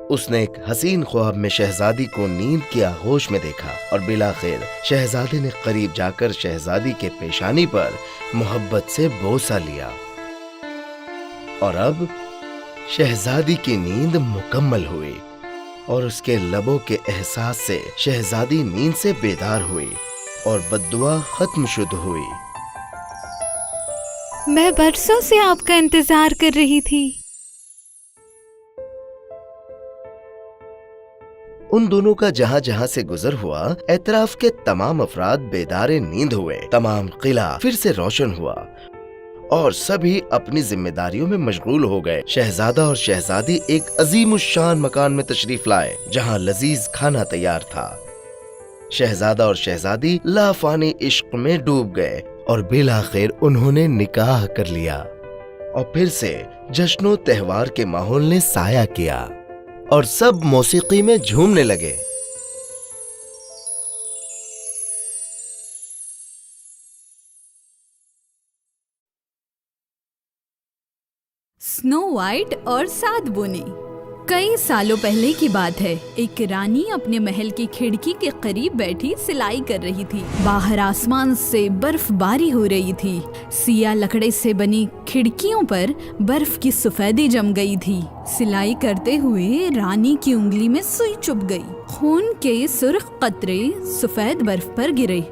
उसने एक हसीन ख्वाब में शहजादी को नींद की आगोश में देखा और बिलाखिर शहजादे ने करीब जाकर शहजादी के पेशानी पर मोहब्बत से बोसा लिया। और अब शहजादी की नींद मुकम्मल हुई और उसके लबों के एहसास से शहजादी नींद से बेदार हुई और बद्दुआ खत्म शुद्ध हुई। मैं बरसों से आपका इंतजार कर रही थी। उन दोनों का जहाँ जहाँ से गुजर हुआ, एतराफ के तमाम अफराद बेदारे नींद हुए। तमाम किला फिर से रोशन हुआ اور سبھی اپنی ذمہ داریوں میں مشغول ہو گئے۔ شہزادہ اور شہزادی ایک عظیم الشان مکان میں تشریف لائے جہاں لذیذ کھانا تیار تھا۔ شہزادہ اور شہزادی لافانی عشق میں ڈوب گئے اور بالآخر انہوں نے نکاح کر لیا، اور پھر سے جشن و تہوار کے ماحول نے سایہ کیا اور سب موسیقی میں جھومنے لگے۔ स्नो वाइट और 7 बोने। कई सालों पहले की बात है। एक रानी अपने महल की खिड़की के करीब बैठी सिलाई कर रही थी। बाहर आसमान से बर्फबारी हो रही थी। सिया लकड़े से बनी खिड़कियों पर बर्फ की सफेदी जम गई थी। सिलाई करते हुए रानी की उंगली में सुई चुभ गई। खून के सुर्ख कतरे सफेद बर्फ पर गिरे।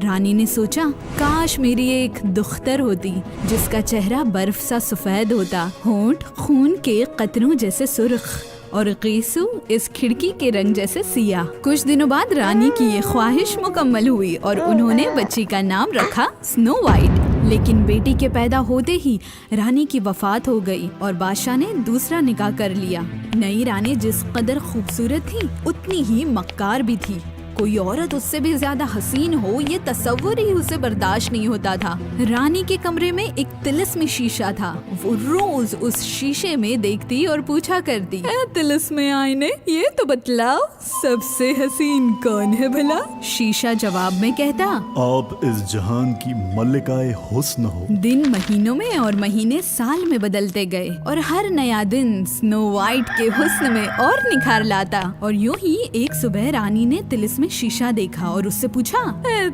रानी ने सोचा, काश मेरी एक दुख्तर होती जिसका चेहरा बर्फ सा सफेद होता, होंठ खून के कतरों जैसे सुर्ख और कीसू इस खिड़की के रंग जैसे सिया। कुछ दिनों बाद रानी की ये ख्वाहिश मुकम्मल हुई और उन्होंने बच्ची का नाम रखा स्नो वाइट। लेकिन बेटी के पैदा होते ही रानी की वफात हो गई और बादशाह ने दूसरा निकाह कर लिया। नई रानी जिस कदर खूबसूरत थी उतनी ही मक्कार भी थी। कोई औरत उससे भी ज्यादा हसीन हो ये तस्वुर ही उसे बर्दाश्त नहीं होता था। रानी के कमरे में एक तिलिस्मी शीशा था। वो रोज उस शीशे में देखती और पूछा करती, तिलिस्मी आईने, ये तो बतलाओ सबसे हसीन कौन है भला? शीशा जवाब में कहता, आप इस जहान की मल्लिकाए हुस्न हो। दिन महीनों में और महीने साल में बदलते गए और हर नया दिन स्नो वाइट के हुस्न में और निखार लाता। और यूं ही एक सुबह रानी ने तिलिस्मी शीशा देखा और उससे पूछा,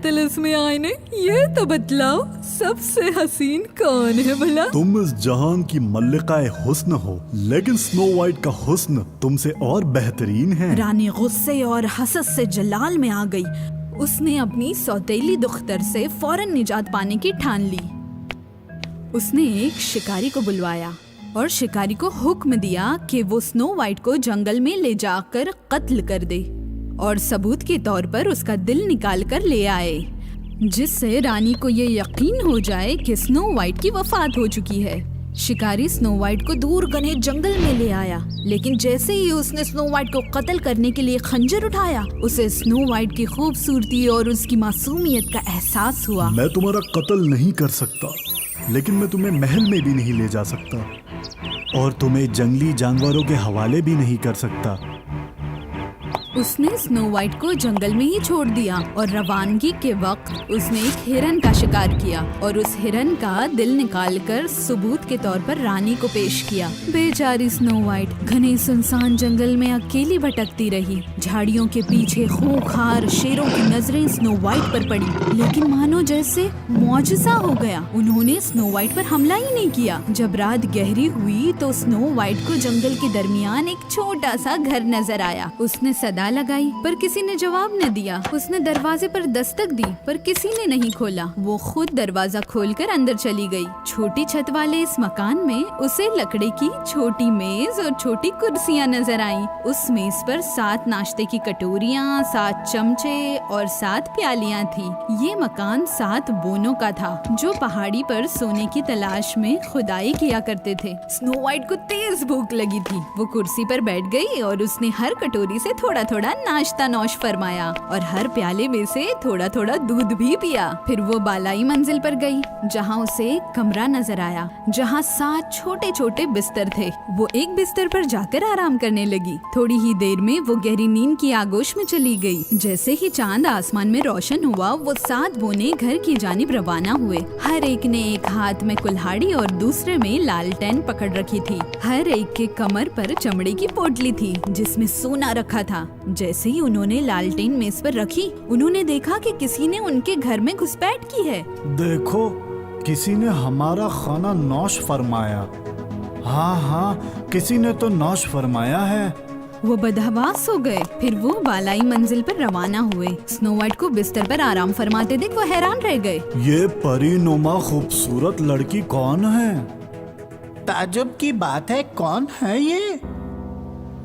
तिलिस्मी आईने, ये तो बतलाओ सबसे हसीन कौन है भला? तुम इस जहान की मल्लिकाए हुस्न हो, लेकिन स्नो वाइट का हुस्न तुमसे और बेहतरीन है। रानी गुस्से और हसद से जलाल में आ गई। उसने अपनी सौतेली दुख्तर से फौरन निजात पाने की ठान ली। उसने एक शिकारी को बुलवाया और शिकारी को हुक्म दिया कि वो स्नो वाइट को जंगल में ले जाकर कत्ल कर दे और सबूत के तौर पर उसका दिल निकाल कर ले आए, जिससे रानी को ये यकीन हो जाए कि स्नो वाइट की वफात हो चुकी है। शिकारी स्नो वाइट को दूर घने जंगल में ले आया, लेकिन जैसे ही उसने स्नो वाइट को कत्ल करने के लिए खंजर उठाया, उसे स्नो वाइट की खूबसूरती और उसकी मासूमियत का एहसास हुआ। मैं तुम्हारा कत्ल नहीं कर सकता, लेकिन मैं तुम्हें महल में भी नहीं ले जा सकता और तुम्हें जंगली जानवरों के हवाले भी नहीं कर सकता। उसने स्नो वाइट को जंगल में ही छोड़ दिया और रवानगी के वक्त उसने एक हिरन का शिकार किया और उस हिरन का दिल निकालकर सबूत के तौर पर रानी को पेश किया। बेचारी स्नो वाइट घने सुनसान जंगल में अकेली भटकती रही। झाड़ियों के पीछे खूंखार शेरों की नजरें स्नो वाइट पर पड़ी, लेकिन मानो जैसे मौजज़ा हो गया, उन्होंने स्नो वाइट पर हमला ही नहीं किया। जब रात गहरी हुई तो स्नो वाइट को जंगल के दरमियान एक छोटा सा घर नजर आया। उसने सदा लगाई पर किसी ने जवाब न दिया। उसने दरवाजे पर दस्तक दी पर किसी ने नहीं खोला। वो खुद दरवाजा खोलकर अंदर चली गई। छोटी छत वाले इस मकान में उसे लकड़ी की छोटी मेज और छोटी कुर्सियां नजर आईं। उस मेज पर 7 नाश्ते की कटोरियां, 7 चमचे और 7 प्यालियां थी। ये मकान 7 बोनों का था जो पहाड़ी पर सोने की तलाश में खुदाई किया करते थे। स्नो वाइट को तेज भूख लगी थी। वो कुर्सी पर बैठ गई और उसने हर कटोरी से थोड़ा थोड़ा नाश्ता नौश फरमाया और हर प्याले में से थोड़ा थोड़ा दूध भी पिया। फिर वो बालाई मंजिल पर गई जहाँ उसे एक कमरा नजर आया जहाँ 7 छोटे छोटे बिस्तर थे। वो एक बिस्तर पर जाकर आराम करने लगी। थोड़ी ही देर में वो गहरी नींद की आगोश में चली गई। जैसे ही चांद आसमान में रोशन हुआ, वो 7 बोने घर की जानिब रवाना हुए। हर एक ने एक हाथ में कुल्हाड़ी और दूसरे में लालटेन पकड़ रखी थी। हर एक के कमर पर चमड़े की पोटली थी जिसमें सोना रखा था। जैसे ही उन्होंने लालटेन मेज पर रखी, उन्होंने देखा कि किसी ने उनके घर में घुसपैठ की है। देखो, किसी ने हमारा खाना नौश फरमाया। हाँ, किसी ने तो नौश फरमाया है। वो बदहवास हो गए। फिर वो बालाई मंजिल पर रवाना हुए। स्नो वाइट को बिस्तर पर आराम फरमाते देख वो हैरान रह गए। ये परीनुमा खूबसूरत लड़की कौन है? ताजुब की बात है, कौन है ये?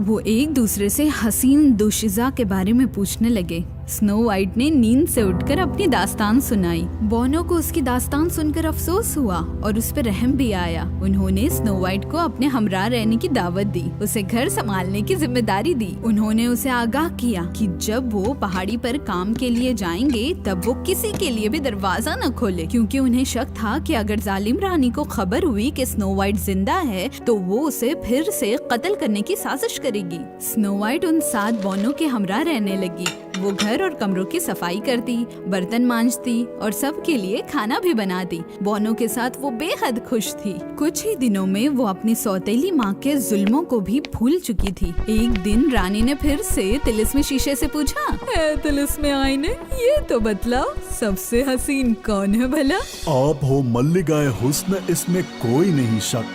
वो एक दूसरे से हसीन दोशीज़ा के बारे में पूछने लगे। स्नो वाइट ने नींद से उठकर अपनी दास्तान सुनाई। बोनो को उसकी दास्तान सुनकर अफसोस हुआ और उस पर रहम भी आया। उन्होंने स्नो वाइट को अपने हमराह रहने की दावत दी, उसे घर संभालने की जिम्मेदारी दी। उन्होंने उसे आगाह किया कि जब वो पहाड़ी पर काम के लिए जाएंगे तब वो किसी के लिए भी दरवाजा न खोले, क्योंकि उन्हें शक था कि अगर जालिम रानी को खबर हुई कि स्नो वाइट जिंदा है तो वो उसे फिर से कत्ल करने की साजिश करेगी। स्नो वाइट उन 7 बोनों के हमराह रहने लगी। वो घर और कमरों की सफाई करती, बर्तन मांजती और सबके लिए खाना भी बनाती। बोनों के साथ वो बेहद खुश थी। कुछ ही दिनों में वो अपनी सौतेली माँ के जुल्मों को भी भूल चुकी थी। एक दिन रानी ने फिर से तिलिस्मी शीशे से पूछा, तिलिस्मी आईने, ये तो बतलाओ सबसे हसीन कौन है भला? आप हो मल्लिकाए हुस्न, इसमें कोई नहीं शक,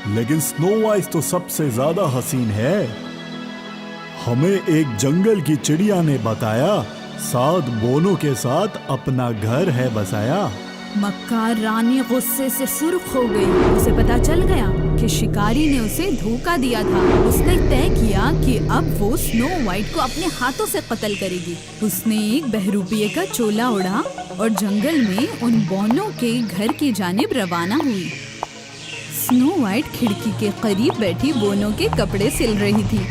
लेकिन स्नो वाइट तो सबसे ज्यादा हसीन है। हमें एक जंगल की चिड़िया ने बताया 7 बोनों के साथ अपना घर है बसाया। मक्कार रानी गुस्से से सुर्ख हो गई। उसे पता चल गया कि शिकारी ने उसे धोखा दिया था। उसने तय किया कि अब वो स्नो वाइट को अपने हाथों से कत्ल करेगी। उसने एक बहरूपिये का चोला उड़ा और जंगल में उन बोनों के घर की जानिब रवाना हुई। स्नो वाइट खिड़की के करीब बैठी बोनों के कपड़े सिल रही थी।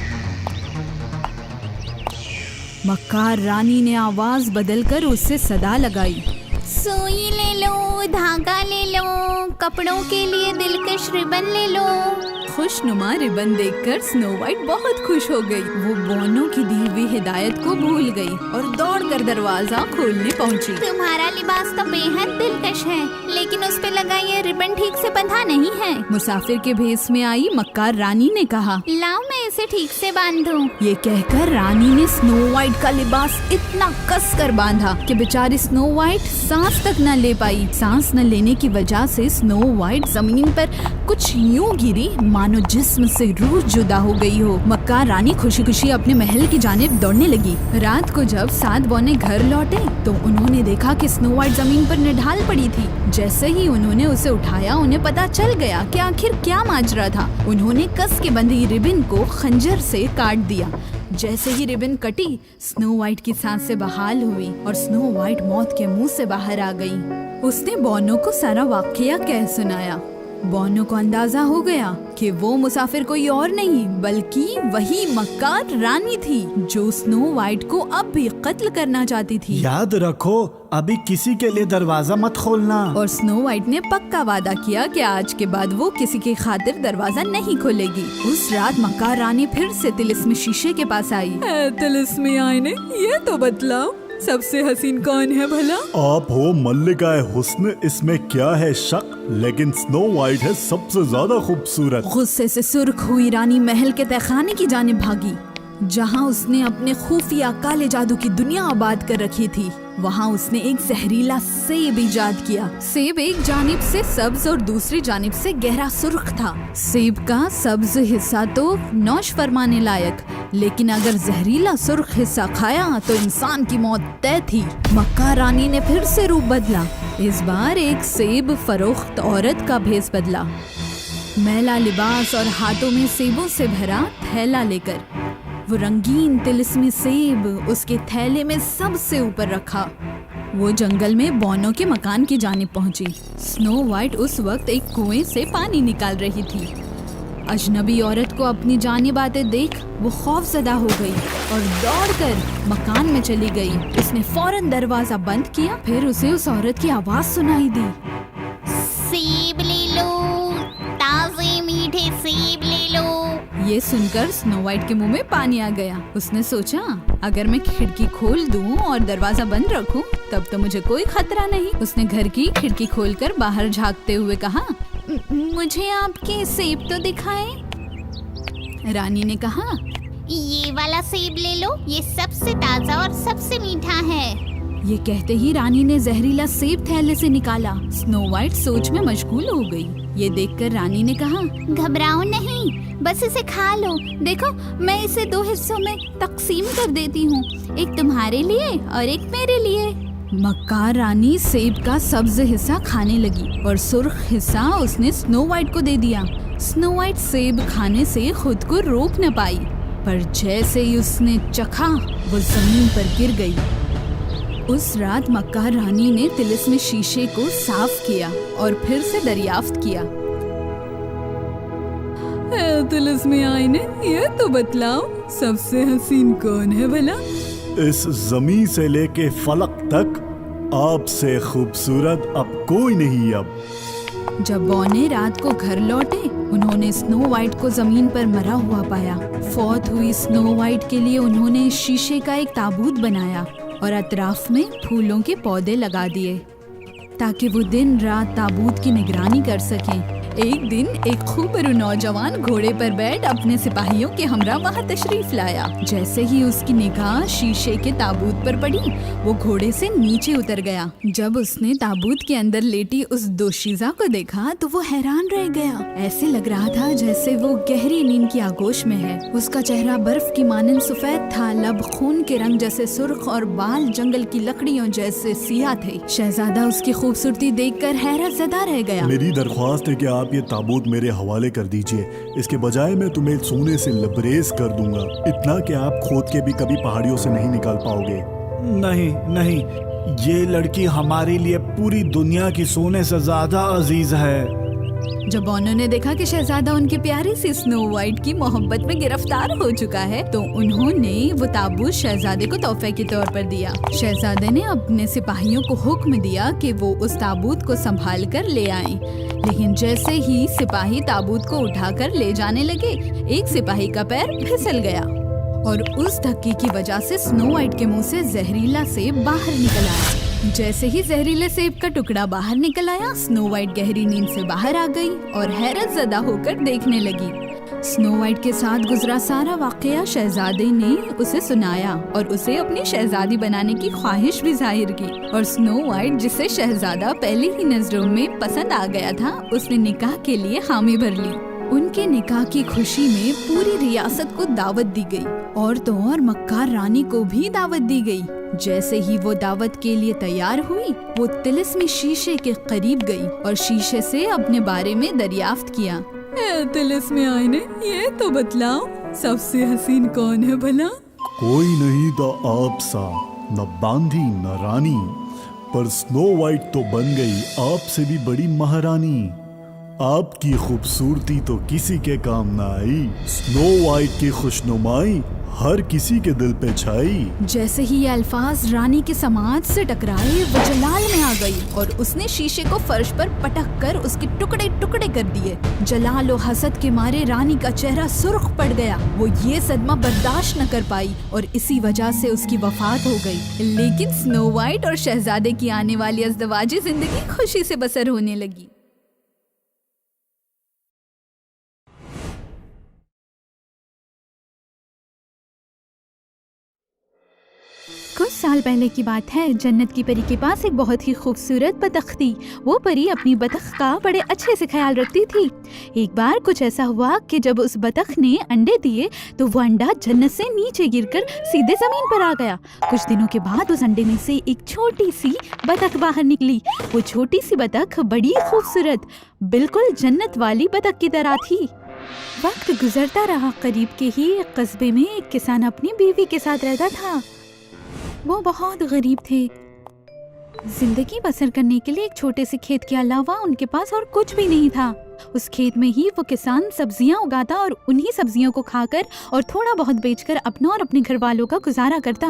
मक्कार रानी ने आवाज बदलकर उससे सदा लगाई, सुई ले लो, धागा ले लो, कपड़ों के लिए दिलकश रिबन ले लो। खुशनुमा रिबन देखकर स्नो वाइट बहुत खुश हो गई। वो बोनों की दी हुई हिदायत को भूल गई और दौड़कर दरवाजा खोलने पहुंची। तुम्हारा लिबास तो बेहद दिलकश है, लेकिन उस पे लगा ये रिबन ठीक से बंधा नहीं है। मुसाफिर के भेस में आई मक्कार रानी ने कहा, लाओ मैं इसे ठीक से बांधूं। ये कहकर रानी ने स्नो वाइट का लिबास इतना कस कर बांधा कि बेचारी स्नो वाइट सांस तक न ले पाई। सांस न लेने की वजह से स्नो वाइट जमीन पर कुछ यूं गिरी मानो जिस्म से रूह जुदा हो गई हो। मक्कार रानी खुशी खुशी अपने महल की जानिब दौड़ने लगी। रात को जब 7 बोने घर लौटे तो उन्होंने देखा कि स्नो वाइट जमीन पर निढाल पड़ी थी। जैसे ही उन्होंने उसे उठाया, उन्हें पता चल गया कि आखिर क्या माजरा था। उन्होंने कस के बंधी रिबन को खंजर से काट दिया। जैसे ही रिबन कटी, स्नो वाइट की सांसें बहाल हुई और स्नो वाइट मौत के मुंह से बाहर आ गई। उसने बोनो को सारा वाकया कह सुनाया। बोनो को अंदाजा हो गया कि वो मुसाफिर कोई और नहीं बल्कि वही मक्कार रानी थी जो स्नो वाइट को अब भी कत्ल करना चाहती थी। याद रखो, अभी किसी के लिए दरवाजा मत खोलना। और स्नो वाइट ने पक्का वादा किया कि आज के बाद वो किसी की खातिर दरवाजा नहीं खोलेगी। उस रात मक्कार रानी फिर से तिलिस्मी शीशे के पास आई। तिलिस्मी आईने, ये तो बतलाओ सबसे हसीन कौन है भला? आप हो मल्लिकाए हुस्न, इसमें क्या है शक, लेकिन स्नो वाइट है सबसे ज्यादा खूबसूरत। गुस्से से सुर्ख हुई रानी महल के तहखाने की जानिब भागी, जहाँ उसने अपने खुफिया काले जादू की दुनिया आबाद कर रखी थी। वहाँ उसने एक जहरीला सेब इजाद किया। सेब एक जानिब से सब्ज और दूसरी जानिब से गहरा सुर्ख था। सेब का सब्ज हिस्सा तो नौश फरमाने लायक, लेकिन अगर जहरीला सुर्ख हिस्सा खाया तो इंसान की मौत तय थी। मक्कार रानी ने फिर से रूप बदला। इस बार एक सेब फरोख्त औरत का भेस बदला। मैला लिबास और हाथों में सेबों से भरा थैला लेकर वो रंगीन तिलिस्मी सेब उसके थैले में सबसे ऊपर रखा। वो जंगल में बोनो के मकान की जानिब पहुंची। स्नो वाइट उस वक्त एक कुएं से पानी निकाल रही थी। अजनबी औरत को अपनी जानिब आते देख वो खौफजदा हो गई और दौड़कर मकान में चली गई। उसने फौरन दरवाजा बंद किया। फिर उसे उस औरत की आवाज सुनाई दी, सेब ले लो, ताजे मीठे सेब ले लो। ये सुनकर स्नो वाइट के मुंह में पानी आ गया। उसने सोचा, अगर मैं खिड़की खोल दूं और दरवाजा बंद रखूं तब तो मुझे कोई खतरा नहीं। उसने घर की खिड़की खोलकर बाहर झांकते हुए कहा, मुझे आपके सेब तो दिखाएं। रानी ने कहा, ये वाला सेब ले लो, ये सबसे ताजा और सबसे मीठा है। ये कहते ही रानी ने जहरीला सेब थैले से निकाला। स्नो वाइट सोच में मशगूल हो गई। ये देखकर रानी ने कहा, घबराओ नहीं, बस इसे खा लो। देखो, मैं इसे 2 हिस्सों में तकसीम कर देती हूँ, एक तुम्हारे लिए और एक मेरे लिए। मक्कार रानी सेब का सब्ज हिस्सा खाने लगी और सुर्ख हिस्सा उसने स्नो वाइट को दे दिया। स्नो वाइट सेब खाने से खुद को रोक न पाई, पर जैसे ही उसने चखा वो जमीन पर गिर गई। उस रात मक्कार रानी ने तिलिस्म शीशे को साफ किया और फिर से दरियाफ्त किया। तिलिस्म आईने, ये तो बतलाओ सबसे हसीन कौन है भला? इस जमीन से लेके फलक तक आपसे खूबसूरत अब कोई नहीं। अब जब बौने रात को घर लौटे, उन्होंने स्नो वाइट को जमीन पर मरा हुआ पाया। फौत हुई स्नो वाइट के लिए उन्होंने शीशे का एक ताबूत बनाया और अतराफ में फूलों के पौधे लगा दिए ताकि वो दिन रात ताबूत की निगरानी कर सकें। एक दिन एक खूबरू नौजवान घोड़े पर बैठ अपने सिपाहियों के हमरा वहाँ तशरीफ लाया। जैसे ही उसकी निगाह शीशे के ताबूत पर पड़ी, वो घोड़े से नीचे उतर गया। जब उसने ताबूत के अंदर लेटी उस दोशीज़ा को देखा तो वो हैरान रह गया। ऐसे लग रहा था जैसे वो गहरी नींद की आगोश में है। उसका चेहरा बर्फ की मानंद सफेद था, लब खून के रंग जैसे सुर्ख और बाल जंगल की लकड़ियों जैसे सियाह थे। शहजादा उसकी खूबसूरती देखकर हैरत ज़दा रह गया। मेरी दरख्वास्त है कि आप ये ताबूत मेरे हवाले कर दीजिए। इसके बजाय मैं तुम्हें सोने से लबरेज कर दूंगा, इतना कि आप खोद के भी कभी पहाड़ियों से नहीं निकाल पाओगे। नहीं नहीं, ये लड़की हमारे लिए पूरी दुनिया की सोने से ज्यादा अजीज है। जब बोनो ने देखा कि शहजादा उनकी प्यारी सी स्नो वाइट की मोहब्बत में गिरफ्तार हो चुका है, तो उन्होंने वो ताबूत शहजादे को तोहफे के तौर पर दिया। शहजादे ने अपने सिपाहियों को हुक्म दिया कि वो उस ताबूत को संभाल कर ले आएं। लेकिन जैसे ही सिपाही ताबूत को उठाकर ले जाने लगे, एक सिपाही का पैर फिसल गया और उस धक्के की वजह से स्नो वाइट के मुंह से जहरीला सेब बाहर निकल आया। जैसे ही जहरीले सेब का टुकड़ा बाहर निकल आया, स्नो वाइट गहरी नींद से बाहर आ गई और हैरत ज़दा होकर देखने लगी। स्नो वाइट के साथ गुजरा सारा वाकया शहजादे ने उसे सुनाया और उसे अपनी शहजादी बनाने की ख्वाहिश भी जाहिर की। और स्नो वाइट, जिसे शहजादा पहले ही नजरों में पसंद आ गया था, उसने निकाह के लिए हामी भर ली। उनके निकाह की खुशी में पूरी रियासत को दावत दी गई। औरतों और मक्कार रानी को भी दावत दी गई। जैसे ही वो दावत के लिए तैयार हुई, वो तिलिस्म शीशे के करीब गई और शीशे से अपने बारे में दरियाफ्त किया। तिलिस्म आईने, ये तो बतलाओ सबसे हसीन कौन है भला? कोई नहीं था आप सा, न बांधी न रानी, पर स्नो वाइट तो बन गई आपसे भी बड़ी महारानी। आपकी खूबसूरती तो किसी के काम ना आई, स्नो वाइट की खुशनुमाई हर किसी के दिल पे छाई। जैसे ही ये अल्फाज रानी के समाज से टकराए, वो जलाल में आ गई और उसने शीशे को फर्श पर पटक कर उसके टुकड़े टुकड़े कर दिए। जलाल और हसद के मारे रानी का चेहरा सुर्ख पड़ गया। वो ये सदमा बर्दाश्त न कर पाई और इसी वजह से उसकी वफात हो गई। लेकिन स्नो वाइट और शहजादे की आने वाली अज़दवाजी जिंदगी खुशी से बसर होने लगी। कुछ साल पहले की बात है। जन्नत की परी के पास एक बहुत ही खूबसूरत बतख थी। वो परी अपनी बतख का बड़े अच्छे से ख्याल रखती थी। एक बार कुछ ऐसा हुआ कि जब उस बतख ने अंडे दिए तो वो अंडा जन्नत से नीचे गिरकर सीधे जमीन पर आ गया। कुछ दिनों के बाद उस अंडे में से एक छोटी सी बतख बाहर निकली। वो छोटी सी बतख बड़ी खूबसूरत, बिल्कुल जन्नत वाली बतख की तरह थी। वक्त गुजरता रहा। करीब के ही एक कस्बे में एक किसान अपनी बीवी के साथ रहता था। वो बहुत गरीब थे। जिंदगी बसर करने के लिए एक छोटे से खेत के अलावा उनके पास और कुछ भी नहीं था। उस खेत में ही वो किसान सब्जियां उगाता और उन्हीं सब्जियों को खाकर और थोड़ा बहुत बेचकर अपना और अपने घर वालों का गुजारा करता।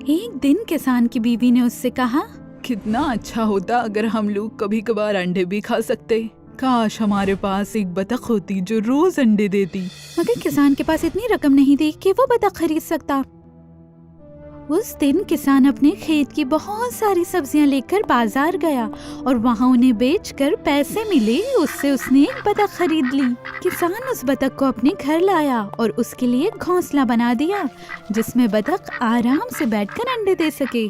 एक दिन किसान की बीवी ने उससे कहा, कितना अच्छा होता अगर हम लोग कभी कभार अंडे भी खा सकते। काश हमारे पास एक बतख होती जो रोज अंडे देती। मगर किसान के पास इतनी रकम नहीं थी कि वो बतख खरीद सकता। उस दिन किसान अपने खेत की बहुत सारी सब्जियां लेकर बाजार गया और वहां उन्हें बेचकर पैसे मिले। उससे उसने एक बतख खरीद ली। किसान उस बतख को अपने घर लाया और उसके लिए घोंसला बना दिया जिसमें बतख आराम से बैठकर अंडे दे सके।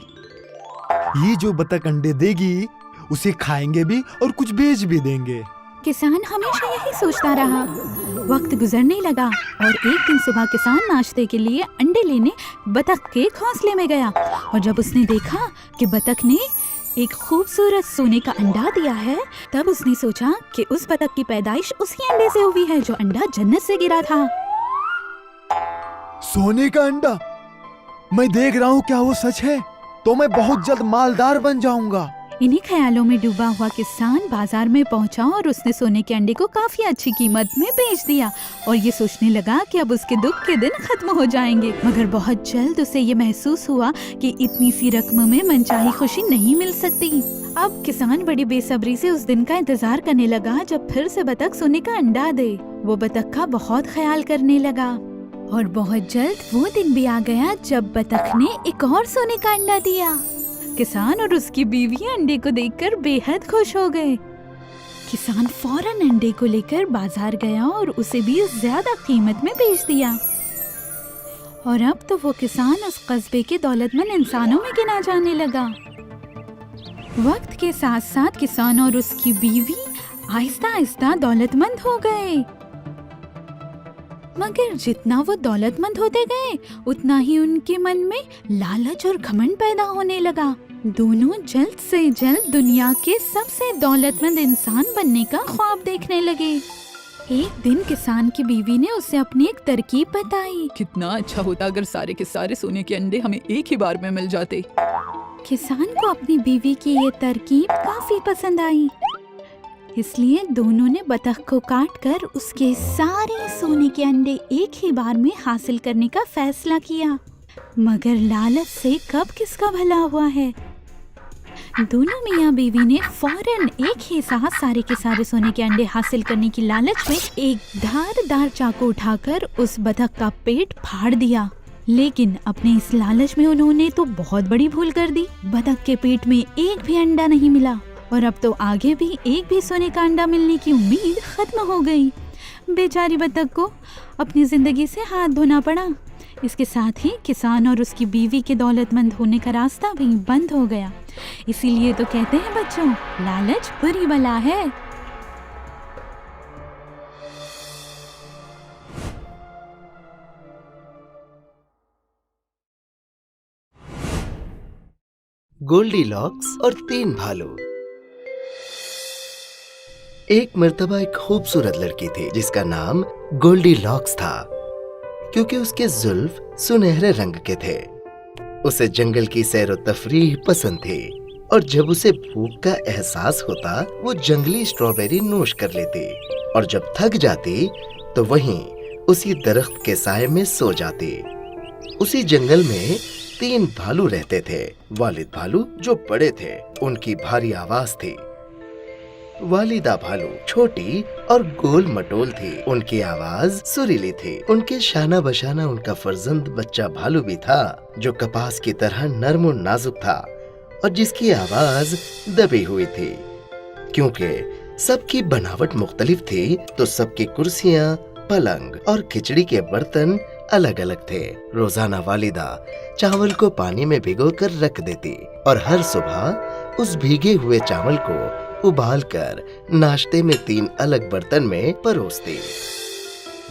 ये जो बतख अंडे देगी उसे खाएंगे भी और कुछ बेच भी देंगे। किसान हमेशा यही सोचता रहा। वक्त गुजरने लगा और एक दिन सुबह किसान नाश्ते के लिए अंडे लेने बतख के घोंसले में गया और जब उसने देखा कि बतख ने एक खूबसूरत सोने का अंडा दिया है, तब उसने सोचा कि उस बतख की पैदाइश उसी अंडे से हुई है जो अंडा जन्नत से गिरा था। सोने का अंडा? मैं देख रहा हूँ क्या वो सच है, तो मैं बहुत जल्द मालदार बन जाऊंगा। इन्हीं ख्यालों में डूबा हुआ किसान बाजार में पहुंचा और उसने सोने के अंडे को काफी अच्छी कीमत में बेच दिया और ये सोचने लगा कि अब उसके दुख के दिन खत्म हो जाएंगे। मगर बहुत जल्द उसे ये महसूस हुआ कि इतनी सी रकम में मनचाही खुशी नहीं मिल सकती। अब किसान बड़ी बेसब्री से उस दिन का इंतजार करने लगा जब फिर से बतख सोने का अंडा दे। वो बतख का बहुत ख्याल करने लगा और बहुत जल्द वो दिन भी आ गया जब बतख ने एक और सोने का अंडा दिया। किसान और उसकी बीवी अंडे को देखकर बेहद खुश हो गए। किसान फौरन अंडे को लेकर बाजार गया और उसे भी ज्यादा कीमत में बेच दिया। और अब तो वो किसान उस कस्बे के दौलतमंद इंसानों में गिना जाने लगा। वक्त के साथ साथ किसान और उसकी बीवी आहिस्ता आहिस्ता दौलतमंद हो गए। मगर जितना वो दौलतमंद होते गए उतना ही उनके मन में लालच और घमंड पैदा होने लगा। दोनों जल्द से जल्द दुनिया के सबसे दौलतमंद इंसान बनने का ख्वाब देखने लगे। एक दिन किसान की बीवी ने उसे अपनी एक तरकीब बताई। कितना अच्छा होता अगर सारे के सारे सोने के अंडे हमें एक ही बार में मिल जाते। किसान को अपनी बीवी की ये तरकीब काफी पसंद आई, इसलिए दोनों ने बतख को काटकर उसके सारे सोने के अंडे एक ही बार में हासिल करने का फैसला किया। मगर लालच से कब किसका भला हुआ है। दोनों मियाँ बीवी ने फौरन एक ही साथ सारे के सारे सोने के अंडे हासिल करने की लालच में एक धारदार चाकू उठाकर उस बतख का पेट फाड़ दिया। लेकिन अपने इस लालच में उन्होंने तो बहुत बड़ी भूल कर दी। बतख के पेट में एक भी अंडा नहीं मिला और अब तो आगे भी एक भी सोने का अंडा मिलने की उम्मीद खत्म हो गई। बेचारी बतख को अपनी जिंदगी से हाथ धोना पड़ा। इसके साथ ही किसान और उसकी बीवी के दौलतमंद होने का रास्ता भी बंद हो गया। इसीलिए तो कहते हैं बच्चों, लालच बुरी बला है। गोल्डीलॉक्स और 3 भालू। एक मर्तबा एक खूबसूरत लड़की थी जिसका नाम गोल्डीलॉक्स था, क्योंकि उसके जुल्फ सुनहरे रंग के थे। उसे जंगल की सैर व तफरीह पसंद थी और जब उसे भूख का एहसास होता वो जंगली स्ट्रॉबेरी नोश कर लेती और जब थक जाती तो वहीं उसी दरख्त के साए में सो जाती। उसी जंगल में 3 भालू रहते थे। वालिद भालू जो बड़े थे, उनकी भारी आवाज थी। वालिदा भालू छोटी और गोल मटोल थी, उनकी आवाज सुरीली थी। उनके शाना बशाना उनका फर्जंद बच्चा भालू भी था, जो कपास की तरह नरम और नाजुक था और जिसकी आवाज दबी हुई थी। क्योंकि सबकी बनावट मुख्तलिफ थी तो सबकी कुर्सियाँ, पलंग और खिचड़ी के बर्तन अलग अलग थे। रोजाना वालिदा चावल को पानी में भिगोकर रख देती और हर सुबह उस भीगे हुए चावल को उबालकर नाश्ते में 3 अलग बर्तन में परोसती।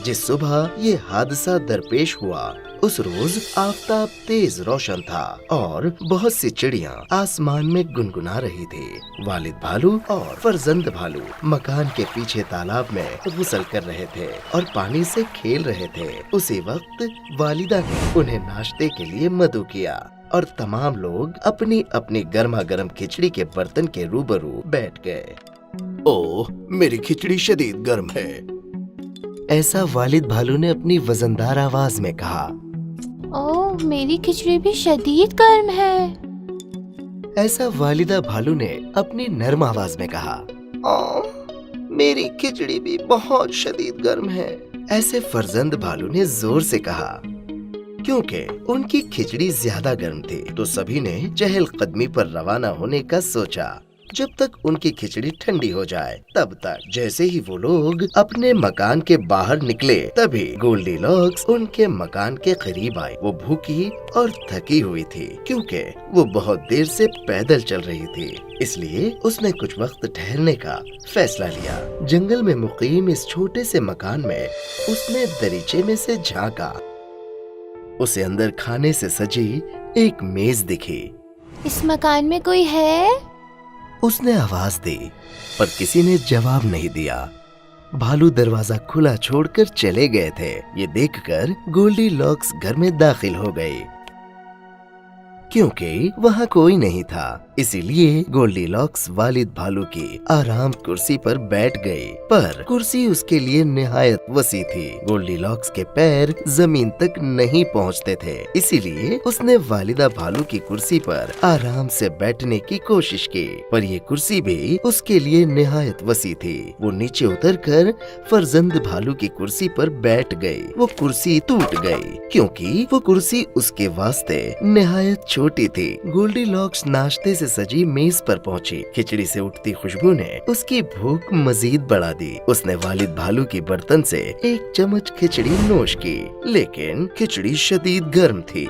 जिस सुबह ये हादसा दरपेश हुआ उस रोज आफताब तेज रोशन था और बहुत सी चिड़ियां आसमान में गुनगुना रही थी। वालिद भालू और फर्जंद भालू मकान के पीछे तालाब में गुसल कर रहे थे और पानी से खेल रहे थे। उसी वक्त वालिदा ने उन्हें नाश्ते के लिए मदऊ किया और तमाम लोग अपनी अपनी गर्मा गर्म खिचड़ी के बर्तन के रूबरू बैठ गए। ओह, मेरी खिचड़ी शदीद गर्म है, ऐसा वालिद भालू ने अपनी वजनदार आवाज में कहा। ओह, मेरी खिचड़ी भी शदीद गर्म है, ऐसा वालिदा भालू ने अपनी नर्म आवाज में कहा। ओह, मेरी खिचड़ी भी बहुत शदीद गर्म है, ऐसे फर्जंद भालू ने जोर से कहा। क्योंकि उनकी खिचड़ी ज्यादा गर्म थी तो सभी ने चहलकदमी पर रवाना होने का सोचा जब तक उनकी खिचड़ी ठंडी हो जाए। तब तक जैसे ही वो लोग अपने मकान के बाहर निकले तभी गोल्डीलॉक्स उनके मकान के करीब आई। वो भूखी और थकी हुई थी क्योंकि वो बहुत देर से पैदल चल रही थी, इसलिए उसने कुछ वक्त ठहरने का फैसला लिया। जंगल में मुकीम इस छोटे से मकान में उसने दरीचे में से झांका। उसे अंदर खाने से सजी एक मेज दिखी। इस मकान में कोई है? उसने आवाज दी पर किसी ने जवाब नहीं दिया। भालू दरवाजा खुला छोड़कर चले गए थे। ये देखकर गोल्डीलॉक्स घर में दाखिल हो गई। क्योंकि वहाँ कोई नहीं था। इसीलिए गोल्डीलॉक्स वालिद भालू की आराम कुर्सी पर बैठ गई, पर कुर्सी उसके लिए निहायत वसी थी। गोल्डीलॉक्स के पैर जमीन तक नहीं पहुँचते थे, इसीलिए उसने वालिदा भालू की कुर्सी पर आराम से बैठने की कोशिश की, पर ये कुर्सी भी उसके लिए निहायत वसी थी। वो नीचे उतरकर फरजंद भालू की कुर्सी पर बैठ गई। वो कुर्सी टूट गई क्योंकि वो कुर्सी उसके वास्ते निहायत छोटी थी। गोल्डीलॉक्स नाश्ते से सजी मेज पर पहुंची। खिचड़ी से उठती खुशबू ने उसकी भूख मजीद बढ़ा दी। उसने वालिद भालू की बर्तन से एक चम्मच खिचड़ी नोश की, लेकिन खिचड़ी शदीद गर्म थी,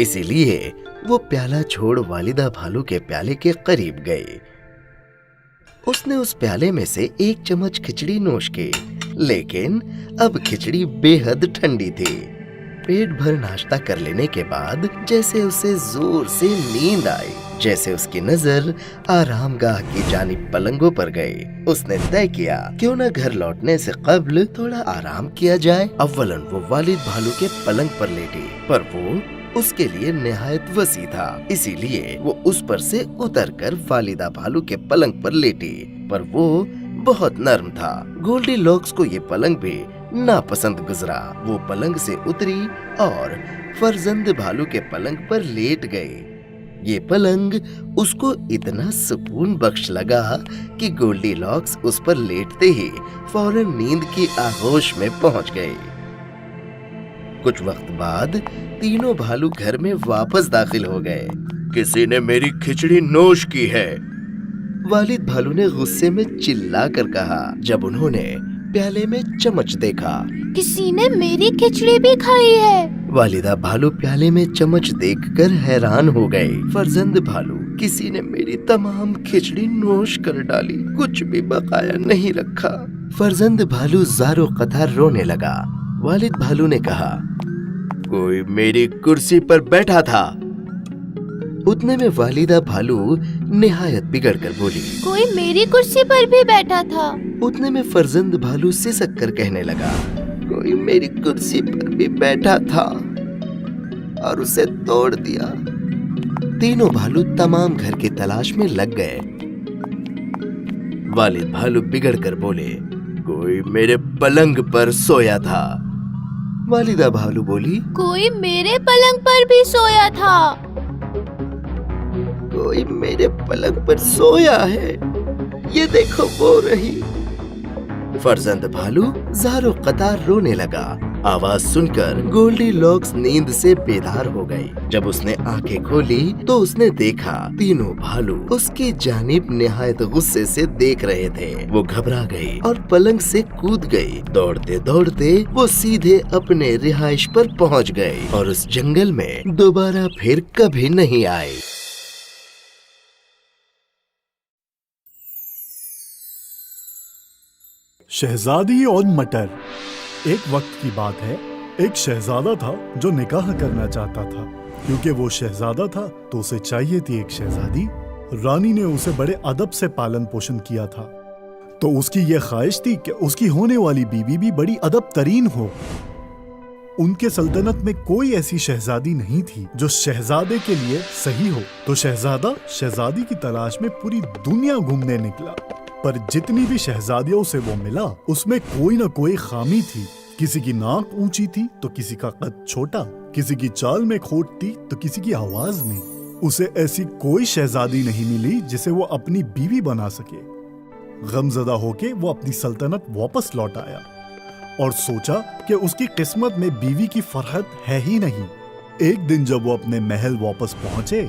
इसीलिए वो प्याला छोड़ वालिदा भालू के प्याले के करीब गई। उसने उस प्याले में से एक चम्मच खिचड़ी नोश की, लेकिन अब खिचड़ी बेहद ठंडी थी। पेट भर नाश्ता कर लेने के बाद जैसे उसे जोर से नींद आई, जैसे उसकी नजर आरामगाह की जानिब पलंगों पर गई। उसने तय किया क्यों न घर लौटने से कब्ल थोड़ा आराम किया जाए। अव्वलन वो वालिद भालू के पलंग पर लेटी, पर वो उसके लिए निहायत वसी था, इसीलिए वो उस पर से उतरकर वालिदा भालू के पलंग पर लेटी, पर वो बहुत नरम था। गोल्डीलॉक्स को ये पलंग भी नापसंद गुजरा। वो पलंग से उतरी और फरजंद भालू के पलंग पर लेट गई। ये पलंग उसको इतना सुकून बख्श लगा कि गोल्डीलॉक्स उस पर लेटते ही फौरन नींद की आगोश में पहुंच गई। कुछ वक्त बाद तीनों भालू घर में वापस दाखिल हो गए। किसी ने मेरी खिचड़ी नोश की है, वालिद भालू ने गुस्से में चिल्ला कर कहा, जब उन्होंने प्याले में चम्मच देखा। किसी ने मेरी खिचड़ी भी खाई है। वालिदा भालू प्याले में चम्मच देखकर हैरान हो गई। फरजंद भालू, किसी ने मेरी तमाम खिचड़ी नोश कर डाली, कुछ भी बकाया नहीं रखा। फरजंद भालू ज़ारो कतार रोने लगा। वालिद भालू ने कहा, कोई मेरी कुर्सी पर बैठा था। उतने में वालिदा भालू निहायत बिगड़ कर बोली, कोई मेरी कुर्सी पर भी बैठा था। उतने में फरजंद भालू सिसक कर कहने लगा, कोई मेरी कुर्सी पर भी बैठा था और उसे तोड़ दिया। तीनों भालू तमाम घर की तलाश में लग गए। वालिद भालू बिगड़ कर बोले, कोई मेरे पलंग पर सोया था। वालिदा भालू बोली, कोई मेरे पलंग पर भी सोया था। कोई मेरे पलंग पर सोया है, ये देखो वो रही। फरजंद भालू ज़ारो कतार रोने लगा। आवाज सुनकर गोल्डीलॉक्स नींद से बेदार हो गई। जब उसने आंखें खोली तो उसने देखा तीनों भालू उसकी जानिब निहायत गुस्से से देख रहे थे। वो घबरा गई और पलंग से कूद गई। दौड़ते दौड़ते वो सीधे अपने रिहाइश पर पहुंच गई और उस जंगल में दोबारा फिर कभी नहीं आई। शहजादी और मटर। एक वक्त की बात है, एक शहजादा था जो निकाह करना चाहता था। क्योंकि वो शहजादा था तो उसे चाहिए थी एक शहजादी। रानी ने उसे बड़े अदब से पालन पोषण किया था, तो उसकी ये ख्वाहिश थी कि उसकी होने वाली बीवी भी बड़ी अदब तरीन हो। उनके सल्तनत में कोई ऐसी शहजादी नहीं थी जो शहजादे के लिए सही हो। तो शहजादा शहजादी की तलाश में पूरी दुनिया घूमने निकला, पर जितनी भी शहजादियों से वो मिला उसमें कोई ना कोई खामी थी। किसी की नाक ऊंची थी तो किसी का कद छोटा, किसी की चाल में खोट थी तो किसी की आवाज में। उसे ऐसी कोई शहजादी नहीं मिली जिसे वो अपनी बीवी बना सके। गमजदा होके वो अपनी सल्तनत वापस लौट आया और सोचा कि उसकी किस्मत में बीवी की फरहत है ही नहीं। एक दिन जब वो अपने महल वापस पहुंचे,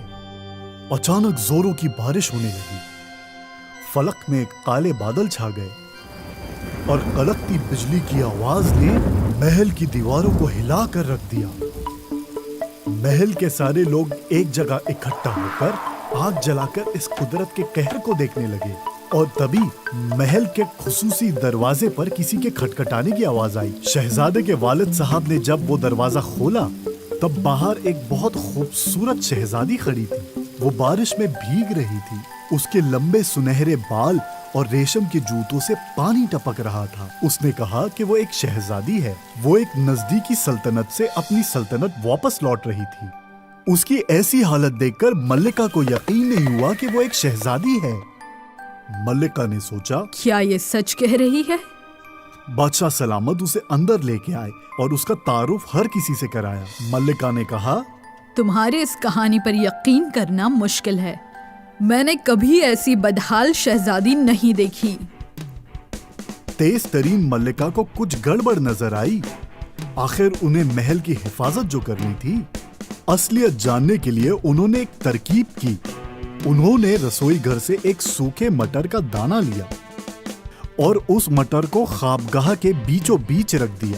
अचानक जोरों की बारिश होने लगी। फलक में काले बादल छा गए और कड़कती बिजली की आवाज ने महल की दीवारों को हिला कर रख दिया। महल के सारे लोग एक जगह इकट्ठा होकर आग जलाकर इस कुदरत के कहर को देखने लगे। और तभी महल के खुसूसी दरवाजे पर किसी के खटखटाने की आवाज आई। शहजादे के वालिद साहब ने जब वो दरवाजा खोला तब बाहर एक बहुत खूबसूरत शहजादी खड़ी थी। वो बारिश में भीग रही थी। उसके लंबे सुनहरे बाल और रेशम के जूतों से पानी टपक रहा था। उसने कहा कि वो एक शहजादी है। वो एक नजदीकी सल्तनत से अपनी सल्तनत वापस लौट रही थी। اس کی ایسی حالت دیکھ کر ملکہ کو یقین نہیں ہوا کہ وہ ایک شہزادی ہے۔ ملکہ نے سوچا کیا یہ سچ کہہ رہی ہے؟ بادشاہ سلامت اسے اندر لے کے آئے اور اس کا تعارف ہر کسی سے کرایا۔ ملکہ نے کہا تمہارے اس کہانی پر یقین کرنا مشکل ہے، میں نے کبھی ایسی بدحال شہزادی نہیں دیکھی۔ تیز ترین ملکہ کو کچھ گڑبڑ نظر آئی۔ آخر انہیں محل کی حفاظت جو کرنی تھی، اصلیت جاننے کے لیے انہوں نے ایک ترکیب کی۔ انہوں نے رسوئی گھر سے ایک سوکھے مٹر کا دانہ لیا اور اس مٹر کو خوابگاہ کے بیچوں بیچ رکھ دیا،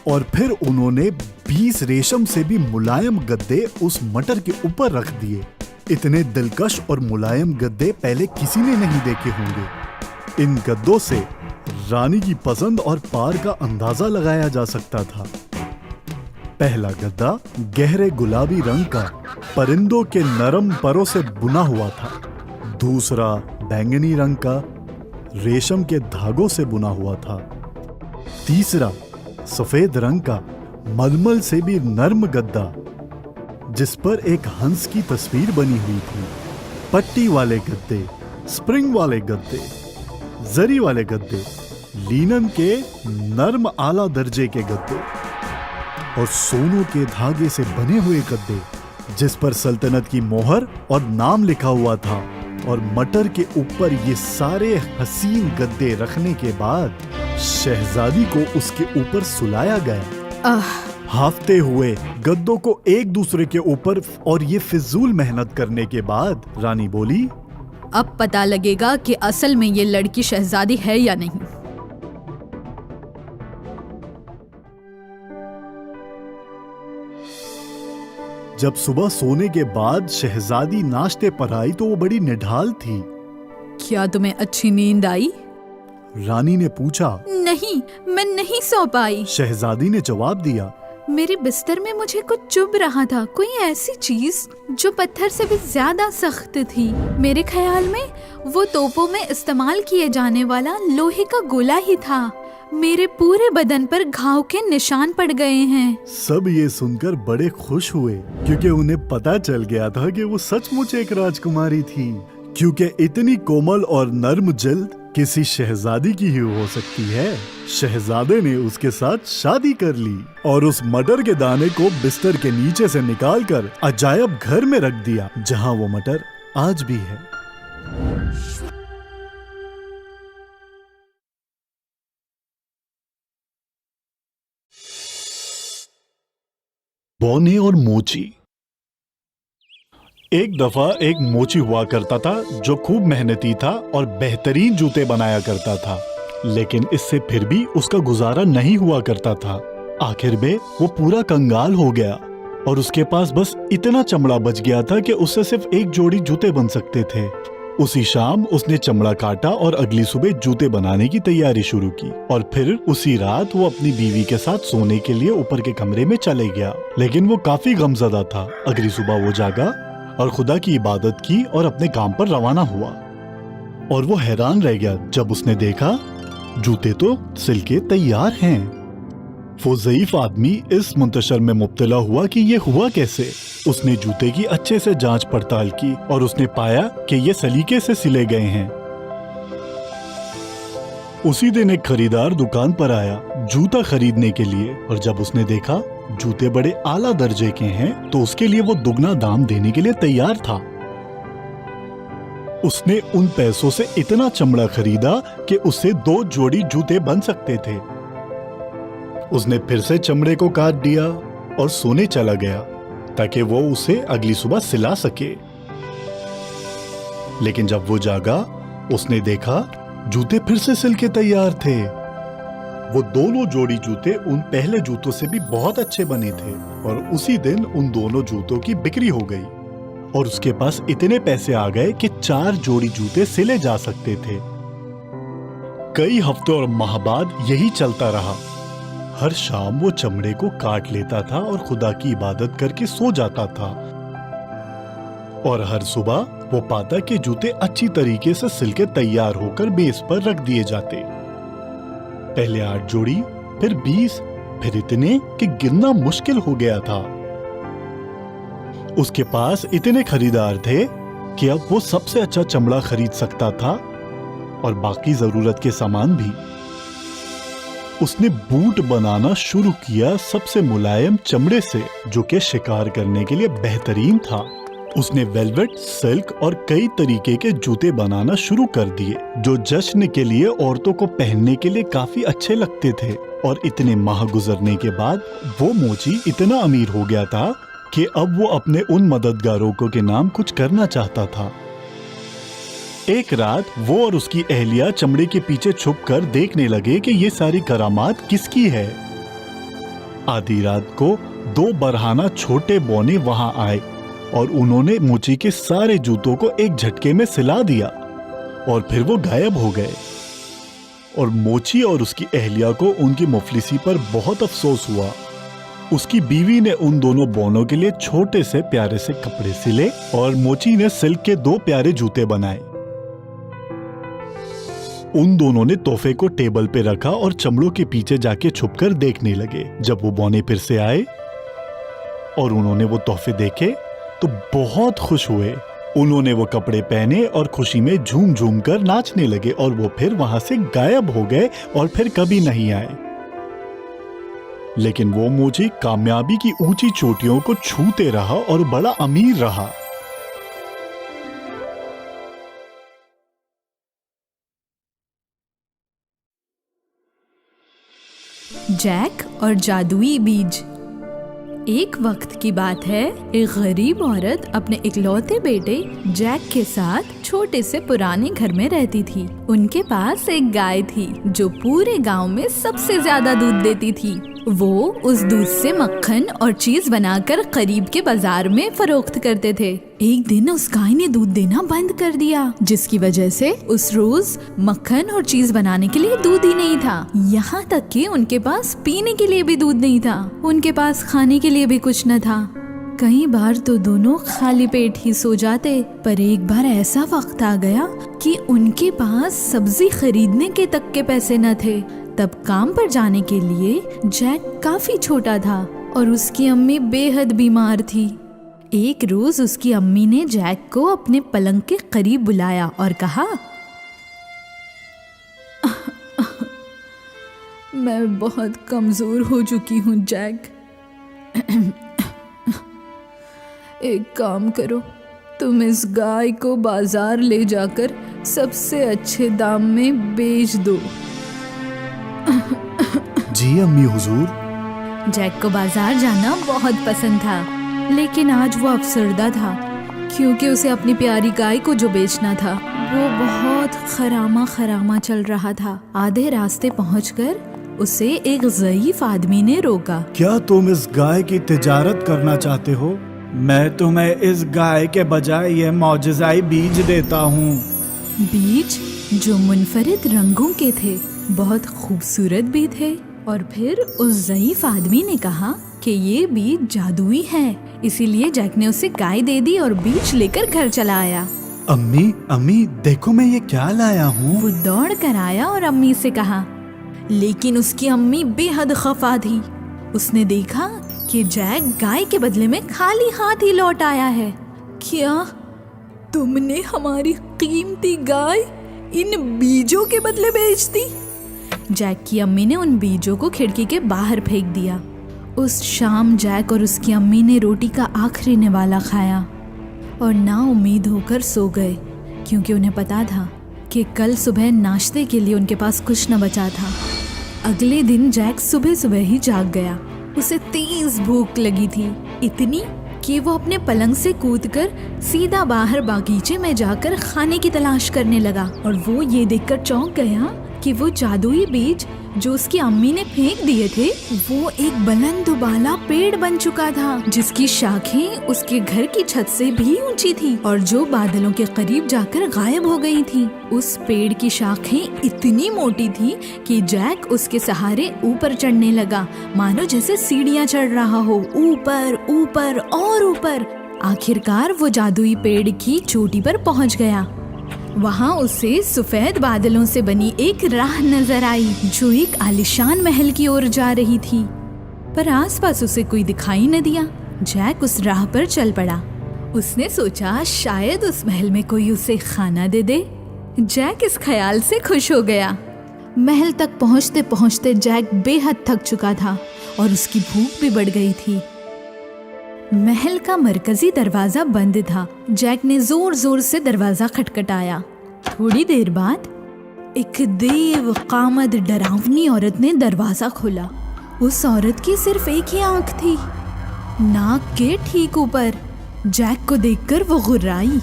اور پھر انہوں نے 20 ریشم سے بھی ملائم گدے اس مٹر کے اوپر رکھ دیے۔ اتنے دلکش اور ملائم گدے پہلے کسی نے نہیں دیکھے ہوں گے۔ ان گدوں سے رانی کی پسند اور پار کا اندازہ لگایا جا سکتا تھا۔ پہلا گدا گہرے گلابی رنگ کا پرندوں کے نرم پروں سے بنا ہوا تھا۔ دوسرا بینگنی رنگ کا ریشم کے دھاگوں سے بنا ہوا تھا۔ تیسرا سفید رنگ کا ململ سے بھی نرم گدا جس پر ایک ہنس کی تصویر بنی ہوئی تھی۔ پٹی والے گدے، سپرنگ والے گدے، زری والے گدے، لینن کے نرم اعلیٰ درجے کے گدے اور سونوں کے دھاگے سے بنے ہوئے گدے جس پر سلطنت کی مہر اور نام لکھا ہوا تھا۔ اور مٹر کے اوپر یہ سارے حسین گدے رکھنے کے بعد شہزادی کو اس کے اوپر سلایا گیا۔ ہافتے ہوئے گدوں کو ایک دوسرے کے اوپر اور یہ فضول محنت کرنے کے بعد رانی بولی اب پتہ لگے گا کہ اصل میں یہ لڑکی شہزادی ہے یا نہیں۔ جب صبح سونے کے بعد شہزادی ناشتے پر آئی تو وہ بڑی نڈھال تھی۔ کیا تمہیں اچھی نیند آئی؟ رانی نے پوچھا۔ نہیں، میں نہیں سو پائی۔ شہزادی نے جواب دیا۔ میرے بستر میں مجھے کچھ چبھ رہا تھا، کوئی ایسی چیز جو پتھر سے بھی زیادہ سخت تھی۔ میرے خیال میں وہ توپوں میں استعمال کیے جانے والا لوہے کا گولا ہی تھا۔ میرے پورے بدن پر گھاؤ کے نشان پڑ گئے ہیں۔ سب یہ سن کر بڑے خوش ہوئے کیونکہ انہیں پتا چل گیا تھا کہ وہ سچ مچ ایک راجکماری تھی، کیونکہ اتنی کومل اور نرم جلد کسی شہزادی کی ہی ہو سکتی ہے۔ شہزادے نے اس کے ساتھ شادی کر لی اور اس مٹر کے دانے کو بستر کے نیچے سے نکال کر عجائب گھر میں رکھ دیا، جہاں وہ مٹر آج بھی ہے۔ بونے اور موچی۔ ایک دفعہ ایک موچی ہوا کرتا تھا جو خوب محنتی تھا اور بہترین جوتے بنایا کرتا تھا، لیکن اس سے پھر بھی اس کا گزارا نہیں ہوا کرتا تھا۔ آخر میں وہ پورا کنگال ہو گیا اور اس کے پاس بس اتنا چمڑا بچ گیا تھا کہ اس سے صرف ایک جوڑی جوتے بن سکتے تھے۔ اسی شام اس نے چمڑا کاٹا اور اگلی صبح جوتے بنانے کی تیاری شروع کی، اور پھر اسی رات وہ اپنی بیوی کے ساتھ سونے کے لیے اوپر کے کمرے میں چلے گیا، لیکن وہ کافی غمزدہ تھا۔ اگلی صبح وہ جاگا اور خدا کی عبادت کی اور اپنے کام پر روانہ ہوا، اور وہ حیران رہ گیا جب اس نے دیکھا جوتے تو سل کے تیار ہیں۔ وہ ضعیف آدمی اس منتشر میں مبتلا ہوا کہ یہ ہوا کیسے۔ اس نے جوتے کی اچھے سے جانچ پڑتال کی اور اس نے پایا کہ یہ سلیقے سے سلے گئے ہیں۔ اسی دن ایک خریدار دکان پر آیا جوتا خریدنے کے لیے، اور جب اس نے دیکھا جوتے بڑے اعلیٰ درجے کے ہیں تو اس کے لیے وہ دگنا دام دینے کے لیے تیار تھا۔ اس نے ان پیسوں سے اتنا چمڑا خریدا کہ اس سے 2 جوڑی جوتے بن سکتے تھے۔ اس نے پھر سے چمڑے کو کاٹ دیا اور سونے چلا گیا تاکہ وہ اسے اگلی صبح سلا سکے۔ لیکن جب وہ جاگا اس نے دیکھا جوتے پھر سے سل کے تیار تھے۔ وہ دونوں جوڑی جوتے ان پہلے جوتوں سے بھی بہت اچھے بنے تھے، اور اسی دن ان دونوں جوتوں کی بکری ہو گئی اور اس کے پاس اتنے پیسے آ گئے کہ 4 جوڑی جوتے سلے جا سکتے تھے۔ کئی ہفتوں اور ماہ بعد یہی چلتا رہا۔ ہر شام وہ چمڑے کو کاٹ لیتا تھا اور خدا کی عبادت کر کے سو جاتا تھا، اور ہر صبح وہ پاتا کہ جوتے اچھی طریقے سے سل کے تیار ہو کر میز پر رکھ دیے جاتے۔ پہلے 8 جوڑی، پھر 20، پھر اتنے کہ گننا مشکل ہو گیا تھا۔ اس کے پاس اتنے خریدار تھے کہ اب وہ سب سے اچھا چمڑا خرید سکتا تھا اور باقی ضرورت کے سامان بھی۔ اس نے بوٹ بنانا شروع کیا سب سے ملائم چمڑے سے، جو کہ شکار کرنے کے لیے بہترین تھا۔ اس نے ویلویٹ، سلک اور کئی طریقے کے جوتے بنانا شروع کر دیے جو جشن کے لیے عورتوں کو پہننے کے لیے کافی اچھے لگتے تھے۔ اور اتنے ماہ گزرنے کے بعد وہ موچی اتنا امیر ہو گیا تھا کہ اب وہ اپنے ان مددگاروں کو کے نام کچھ کرنا چاہتا تھا۔ ایک رات وہ اور اس کی اہلیہ چمڑے کے پیچھے چھپ کر دیکھنے لگے کہ یہ ساری کرامات کس کی ہے۔ آدھی رات کو 2 برہنہ چھوٹے بونے وہاں آئے اور انہوں نے موچی کے سارے جوتوں کو ایک جھٹکے میں سلا دیا اور پھر وہ غائب ہو گئے۔ اور موچی اور اس کی اہلیہ کو ان کی مفلسی پر بہت افسوس ہوا۔ اس کی بیوی نے ان دونوں بونوں کے لیے چھوٹے سے پیارے سے کپڑے سلے اور موچی نے سلک کے 2 پیارے جوتے بنائے۔ ان دونوں نے تحفے کو ٹیبل پہ رکھا اور چمڑوں کے پیچھے جا کے چھپ کر دیکھنے لگے۔ جب وہ بونے پھر سے آئے اور انہوں نے وہ تحفے دیکھے تو بہت خوش ہوئے۔ انہوں نے وہ کپڑے پہنے اور خوشی میں جھوم جھوم کر ناچنے لگے اور وہ پھر وہاں سے غائب ہو گئے اور پھر کبھی نہیں آئے۔ لیکن وہ موچی کامیابی کی اونچی چوٹیوں کو چھوتے رہا اور بڑا امیر رہا۔ جیک اور جادوئی بیج۔ ایک وقت کی بات ہے، ایک غریب عورت اپنے اکلوتے بیٹے جیک کے ساتھ چھوٹے سے پرانے گھر میں رہتی تھی۔ ان کے پاس ایک گائے تھی جو پورے گاؤں میں سب سے زیادہ دودھ دیتی تھی۔ وہ اس دودھ سے مکھن اور چیز بنا کر قریب کے بازار میں فروخت کرتے تھے۔ ایک دن اس گائے نے دودھ دینا بند کر دیا، جس کی وجہ سے اس روز مکھن اور چیز بنانے کے لیے دودھ ہی نہیں تھا، یہاں تک کہ ان کے پاس پینے کے لیے بھی دودھ نہیں تھا، ان کے پاس کھانے کے لیے بھی کچھ نہ تھا۔ کئی بار تو دونوں خالی پیٹ ہی سو جاتے، پر ایک بار ایسا وقت آ گیا کہ ان کے پاس سبزی خریدنے کے تک کے پیسے نہ تھے۔ تب کام پر جانے کے لیے جیک کافی چھوٹا تھا اور اس کی امی بے حد بیمار تھی۔ ایک روز اس کی امی نے جیک کو اپنے پلنگ کے قریب بلایا اور کہا، میں بہت کمزور ہو چکی ہوں جیک، ایک کام کرو، تم اس گائے کو بازار لے جا کر سب سے اچھے دام میں بیچ دو۔ جی امی حضور۔ جیک کو بازار جانا بہت پسند تھا، لیکن آج وہ افسردہ تھا کیونکہ اسے اپنی پیاری گائے کو جو بیچنا تھا وہ بہت خرامہ چل رہا تھا۔ آدھے راستے پہنچ کر اسے ایک ضعیف آدمی نے روکا۔ کیا تم اس گائے کی تجارت کرنا چاہتے ہو؟ میں تمہیں اس گائے کے بجائے یہ معجزائی بیج دیتا ہوں۔ بیج جو منفرد رنگوں کے تھے، بہت خوبصورت بھی تھے، اور پھر اس ضعیف آدمی نے کہا کہ یہ بیج جادوئی ہے، اسی لیے جیک نے اسے گائے دے دی اور بیج لے کر گھر چلا آیا۔ امی دیکھو میں یہ کیا لایا ہوں۔ وہ دوڑ کر آیا اور امی سے کہا، لیکن اس کی امی بے حد خفا تھی۔ اس نے دیکھا کہ جیک گائے کے بدلے میں خالی ہاتھ ہی لوٹ آیا ہے۔ کیا تم نے ہماری قیمتی گائے ان بیجوں کے بدلے بیچ دی؟ جیک کی امی نے ان بیجوں کو کھڑکی کے باہر پھینک دیا۔ اس شام جیک اور اس کی امی نے روٹی کا آخری نوالا کھایا اور نا امید ہو کر سو گئے، کیونکہ انہیں پتا تھا کہ کل صبح ناشتے کے لیے ان کے پاس کچھ نہ بچا تھا۔ اگلے دن جیک صبح ہی جاگ گیا۔ اسے تیز بھوک لگی تھی، اتنی کہ وہ اپنے پلنگ سے کود کر سیدھا باہر باغیچے میں جا کر کھانے کی تلاش کرنے لگا، اور وہ یہ دیکھ کر چونک گیا کہ وہ جادوئی بیج جو اس کی امی نے پھینک دیے تھے وہ ایک بلند و بالا پیڑ بن چکا تھا، جس کی شاخیں اس کے گھر کی چھت سے بھی اونچی تھی اور جو بادلوں کے قریب جا کر غائب ہو گئی تھی۔ اس پیڑ کی شاخیں اتنی موٹی تھی کہ جیک اس کے سہارے اوپر چڑھنے لگا، مانو جیسے سیڑھیاں چڑھ رہا ہو، اوپر اوپر اور اوپر۔ آخرکار وہ جادوئی پیڑ کی چوٹی پر پہنچ گیا۔ وہاں اسے سفید بادلوں سے بنی ایک راہ نظر آئی جو ایک عالیشان محل کی اور جا رہی تھی، پر آس پاس اسے کوئی دکھائی نہ دیا जैक उस राह पर चल पड़ा। उसने सोचा शायद उस महल में कोई उसे खाना दे दे। जैक इस ख्याल से खुश हो गया। महल तक पहुंचते पहुंचते जैक बेहद थक चुका था और उसकी भूख भी बढ़ गई थी। महल का मरकजी दरवाजा बंद था। जैक ने जोर जोर से दरवाजा खटखटाया। थोड़ी देर बाद एक देव कामद डरावनी औरत ने दरवाजा खोला। उस औरत की सिर्फ एक ही आंख थी, नाक के ठीक ऊपर। जैक को देखकर वो गुर्राई।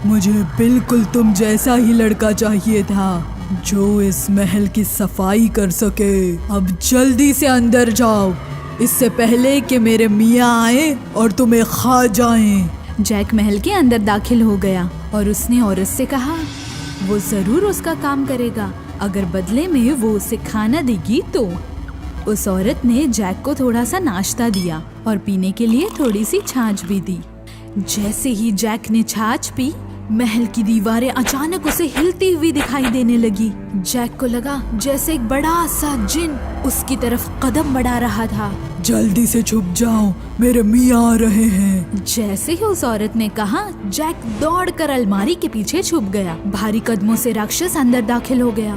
मुझे बिल्कुल तुम जैसा ही लड़का चाहिए था जो इस महल की सफाई कर सके। अब जल्दी से अंदर जाओ, इससे पहले कि मेरे मियाँ आए और तुम्हें खा जाएं। जैक महल के अंदर दाखिल हो गया और उसने औरत से कहा वो जरूर उसका काम करेगा अगर बदले में वो उसे खाना देगी तो। उस औरत ने जैक को थोड़ा सा नाश्ता दिया और पीने के लिए थोड़ी सी छाछ भी दी। जैसे ही जैक ने छाछ पी, महल की दीवारें अचानक उसे हिलती हुई दिखाई देने लगी। जैक को लगा जैसे एक बड़ा सा जिन उसकी तरफ कदम बढ़ा रहा था। जल्दी से छुप जाओ, मेरे मियाँ आ रहे हैं। जैसे ही उस औरत ने कहा, जैक दौड़कर अलमारी के पीछे छुप गया। भारी कदमों से राक्षस अंदर दाखिल हो गया।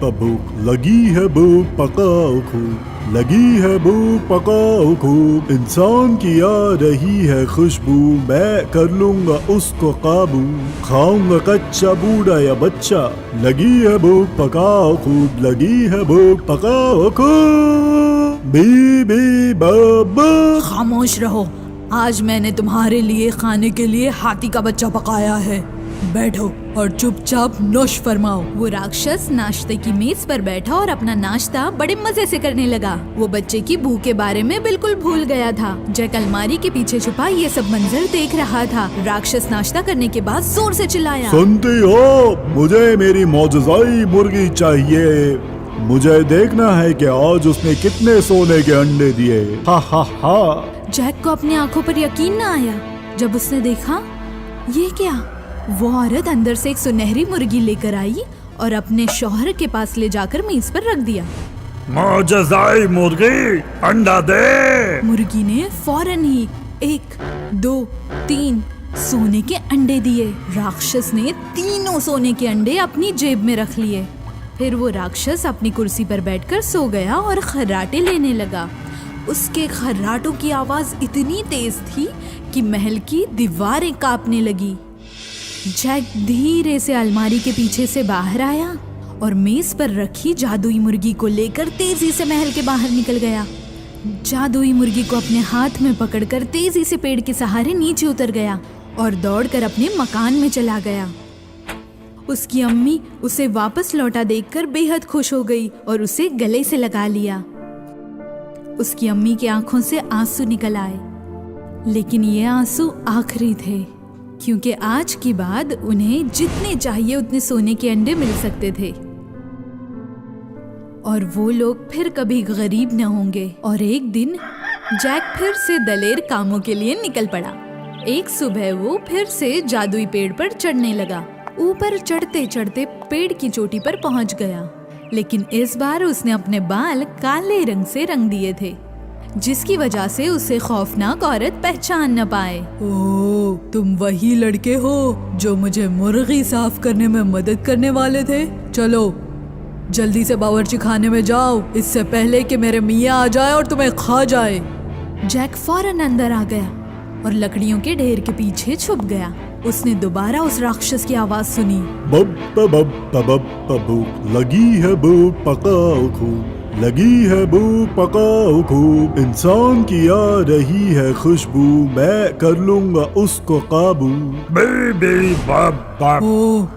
भूख लगी है, भूख पकाओ खूब, लगी है भूख पकाओ खूब, इंसान की आ रही है खुशबू, मैं कर लूंगा उसको काबू, खाऊंगा कच्चा बूढ़ा या बच्चा, लगी है भूख पकाओ खूब, लगी है भूख पकाओ खूब, बी बाबा। खामोश रहो, आज मैंने तुम्हारे लिए खाने के लिए हाथी का बच्चा पकाया है। बैठो और चुपचाप नोश फरमाओ। वो राक्षस नाश्ते की मेज पर बैठा और अपना नाश्ता बड़े मजे से करने लगा। वो बच्चे की भूख के बारे में बिल्कुल भूल गया था। जैक अलमारी के पीछे छुपा ये सब मंजर देख रहा था। राक्षस नाश्ता करने के बाद जोर से चिल्लाया, सुनती हो, मुझे मेरी मौजज़ाई मुर्गी चाहिए। मुझे देखना है कि आज उसने कितने सोने के अंडे दिए। हा हा हा। जैक को अपनी आंखों पर यकीन न आया जब उसने देखा, ये क्या? वो औरत अंदर से एक सुनहरी मुर्गी लेकर आई और अपने शौहर के पास ले जाकर मेज पर रख दिया। मौजज़ाई मुर्गी, अंडा दे। मुर्गी ने फौरन ही 1, 2, 3 सोने के अंडे दिए। राक्षस ने तीनों सोने के अंडे अपनी जेब में रख लिए। फिर वो राक्षस अपनी कुर्सी पर बैठकर सो गया और खर्राटे लेने लगा। उसके खर्राटों की आवाज इतनी तेज थी कि महल की दीवारें कांपने लगी। जैक धीरे से अलमारी के पीछे से बाहर आया और मेज पर रखी जादुई मुर्गी को लेकर तेजी से महल के बाहर निकल गया। जादुई मुर्गी को अपने हाथ में पकड़कर तेजी से पेड़ के सहारे नीचे उतर गया और दौड़कर अपने मकान में चला गया। उसकी अम्मी उसे वापस लौटा देखकर बेहद खुश हो गई और उसे गले से लगा लिया। उसकी अम्मी की आंखों से आंसू निकल आए, लेकिन ये आंसू आखिरी थे, क्योंकि आज के बाद उन्हें जितने चाहिए उतने सोने के अंडे मिल सकते थे और वो लोग फिर कभी गरीब न होंगे। और एक दिन जैक फिर से दलेर कामों के लिए निकल पड़ा। एक सुबह वो फिर से जादुई पेड़ पर चढ़ने लगा। ऊपर चढ़ते चढ़ते पेड़ की चोटी पर पहुंच गया, लेकिन इस बार उसने अपने बाल काले रंग से रंग दिए थे, जिसकी वजह से उसे खौफनाक औरत पहचान न पाए। ओह, तुम वही लड़के हो जो मुझे मुर्गी साफ करने में मदद करने वाले थे। चलो जल्दी से बावर्ची खाने में जाओ, इससे पहले कि मेरे मियाँ आ जाए और तुम्हें खा जाए। जैक फौरन अंदर आ गया और लकड़ियों के ढेर के पीछे छुप गया। उसने दोबारा उस राक्षस की आवाज सुनी, भूख लगी है भूख पकाओ खूब, लगी है भूख पकाओ खूब, इंसान की आ रही है खुशबू, मैं कर लूंगा उसको काबू। ओह,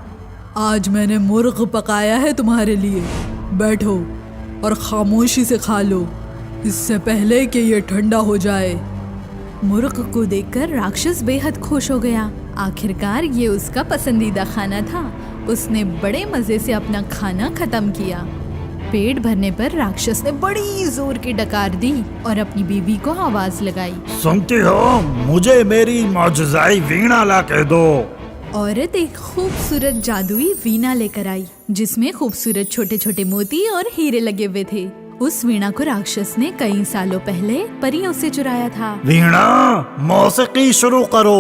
आज मैंने मुर्ग पकाया है तुम्हारे लिए। बैठो और खामोशी से खा लो, इससे पहले कि ये ठंडा हो जाए। मुर्ग को देखकर राक्षस बेहद खुश हो गया। आखिरकार ये उसका पसंदीदा खाना था। उसने बड़े मजे से अपना खाना खत्म किया। पेट भरने पर राक्षस ने बड़ी जोर की डकार दी और अपनी बीवी को आवाज लगाई, सुनती हो, मुझे मेरी मौजज़ाई वीणा ला के दो। औरत एक खूबसूरत जादुई वीणा लेकर आई, जिसमें खूबसूरत छोटे छोटे मोती और हीरे लगे हुए थे। उस वीणा को राक्षस ने कई सालों पहले परियों से चुराया था। वीणा, मौसीकी शुरू करो।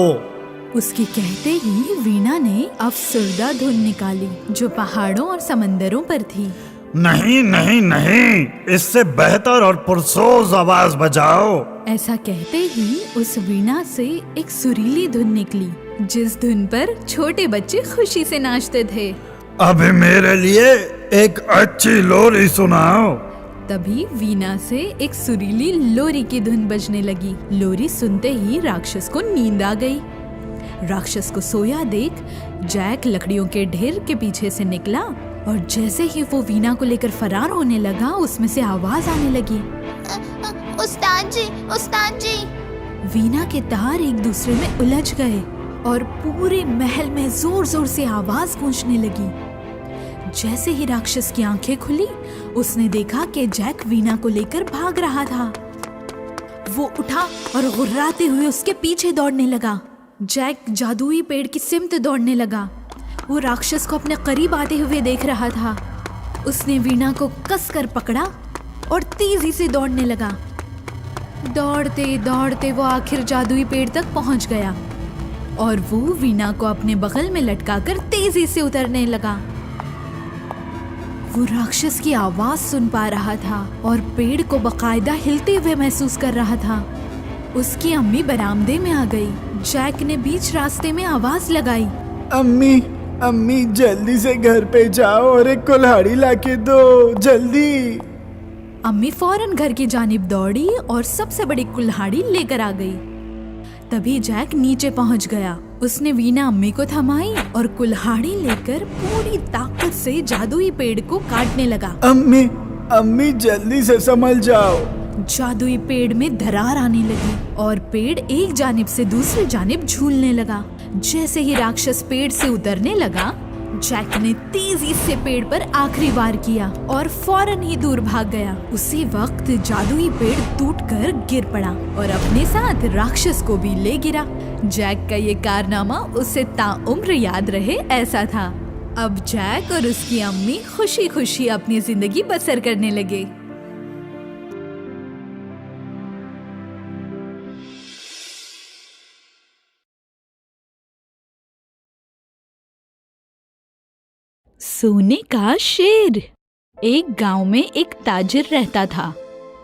उसके कहते ही वीणा ने अफसरदा धुन निकाली जो पहाड़ों और समंदरों पर थी। नहीं नहीं नहीं, इससे बेहतर और पुरसोज आवाज बजाओ। ऐसा कहते ही उस वीणा से एक सुरीली धुन निकली जिस धुन पर छोटे बच्चे खुशी से नाचते थे। अभी मेरे लिए एक अच्छी लोरी सुनाओ। तभी वीणा से एक सुरीली लोरी की धुन बजने लगी। लोरी सुनते ही राक्षस को नींद आ गई। राक्षस को सोया देख जैक लकड़ियों के ढेर के पीछे से निकला और जैसे ही वो वीणा को लेकर फरार होने लगा उसमें से आवाज आने लगी, उस्ताद जी, उस्ताद जी। वीणा के तार एक दूसरे में उलझ गए और पूरे महल में जोर जोर से आवाज गूंजने लगी। जैसे ही राक्षस की आंखें खुली उसने देखा कि जैक वीणा को लेकर भाग रहा था। वो उठा और गुर्राते हुए उसके पीछे दौड़ने लगा। जैक जादुई पेड़ की सिमत दौड़ने लगा। वो राक्षस को अपने करीब आते हुए देख रहा था। उसने वीणा को कसकर पकड़ा और तेजी से दौड़ने लगा। दौड़ते दौड़ते वो आखिर जादुई पेड़ तक पहुंच गया और वो वीणा को अपने बगल में लटकाकर तेजी से उतरने लगा। वो राक्षस की आवाज सुन पा रहा था और पेड़ को बकायदा हिलते हुए महसूस कर रहा था। उसकी अम्मी बरामदे में आ गई। जैक ने बीच रास्ते में आवाज लगाई, अम्मी, अम्मी जल्दी से घर पे जाओ और एक कुल्हाड़ी लाके दो, जल्दी। अम्मी फौरन घर की जानिब दौड़ी और सबसे बड़ी कुल्हाड़ी लेकर आ गई। तभी जैक नीचे पहुंच गया। उसने वीणा अम्मी को थमाई और कुल्हाड़ी लेकर पूरी ताकत से जादुई पेड़ को काटने लगा। अम्मी, अम्मी जल्दी से संभल जाओ। जादुई पेड़ में दरार आने लगी और पेड़ एक जानिब से दूसरी जानिब झूलने लगा। जैसे ही राक्षस पेड़ से उतरने लगा जैक ने तेजी से पेड़ पर आखिरी वार किया और फौरन ही दूर भाग गया। उसी वक्त जादुई पेड़ टूटकर गिर पड़ा और अपने साथ राक्षस को भी ले गिरा। जैक का ये कारनामा उसे ताउम्र याद रहे ऐसा था। अब जैक और उसकी अम्मी खुशी खुशी अपनी जिंदगी बसर करने लगे। सोने का शेर। एक गांव में एक ताजिर रहता था।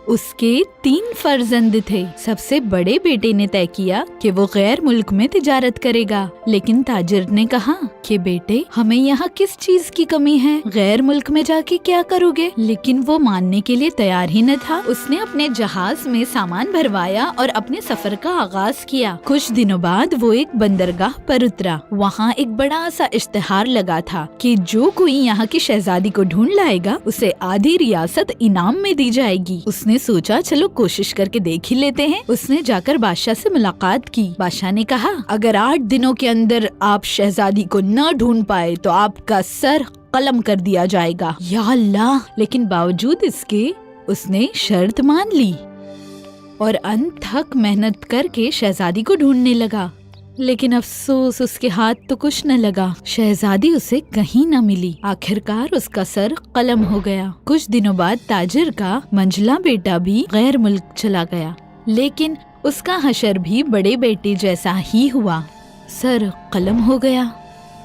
उसके 3 फर्जंद थे। सबसे बड़े बेटे ने तय किया कि वो गैर मुल्क में तिजारत करेगा, लेकिन ताजिर ने कहा कि बेटे हमें यहाँ किस चीज की कमी है, गैर मुल्क में जाके क्या करोगे? लेकिन वो मानने के लिए तैयार ही न था। उसने अपने जहाज में सामान भरवाया और अपने सफर का आगाज किया। कुछ दिनों बाद वो एक बंदरगाह पर उतरा। वहाँ एक बड़ा सा इश्तिहार लगा था कि जो कोई यहाँ की शहजादी को ढूंढ लाएगा उसे आधी रियासत इनाम में दी जाएगी। उसने सोचा चलो कोशिश करके देख ही लेते हैं। उसने जाकर बादशाह से मुलाकात की। बादशाह ने कहा अगर 8 दिनों के अंदर आप शहजादी को न ढूंढ पाए तो आपका सर कलम कर दिया जाएगा। या अल्लाह! लेकिन बावजूद इसके उसने शर्त मान ली और अंत तक मेहनत करके शहजादी को ढूंढने लगा। लेकिन अफसोस उसके हाथ तो कुछ न लगा। शहजादी उसे कहीं न मिली। आखिरकार उसका सर कलम हो गया। कुछ दिनों बाद ताजिर का मंझला बेटा भी गैर मुल्क चला गया, लेकिन उसका हशर भी बड़े बेटे जैसा ही हुआ। सर कलम हो गया।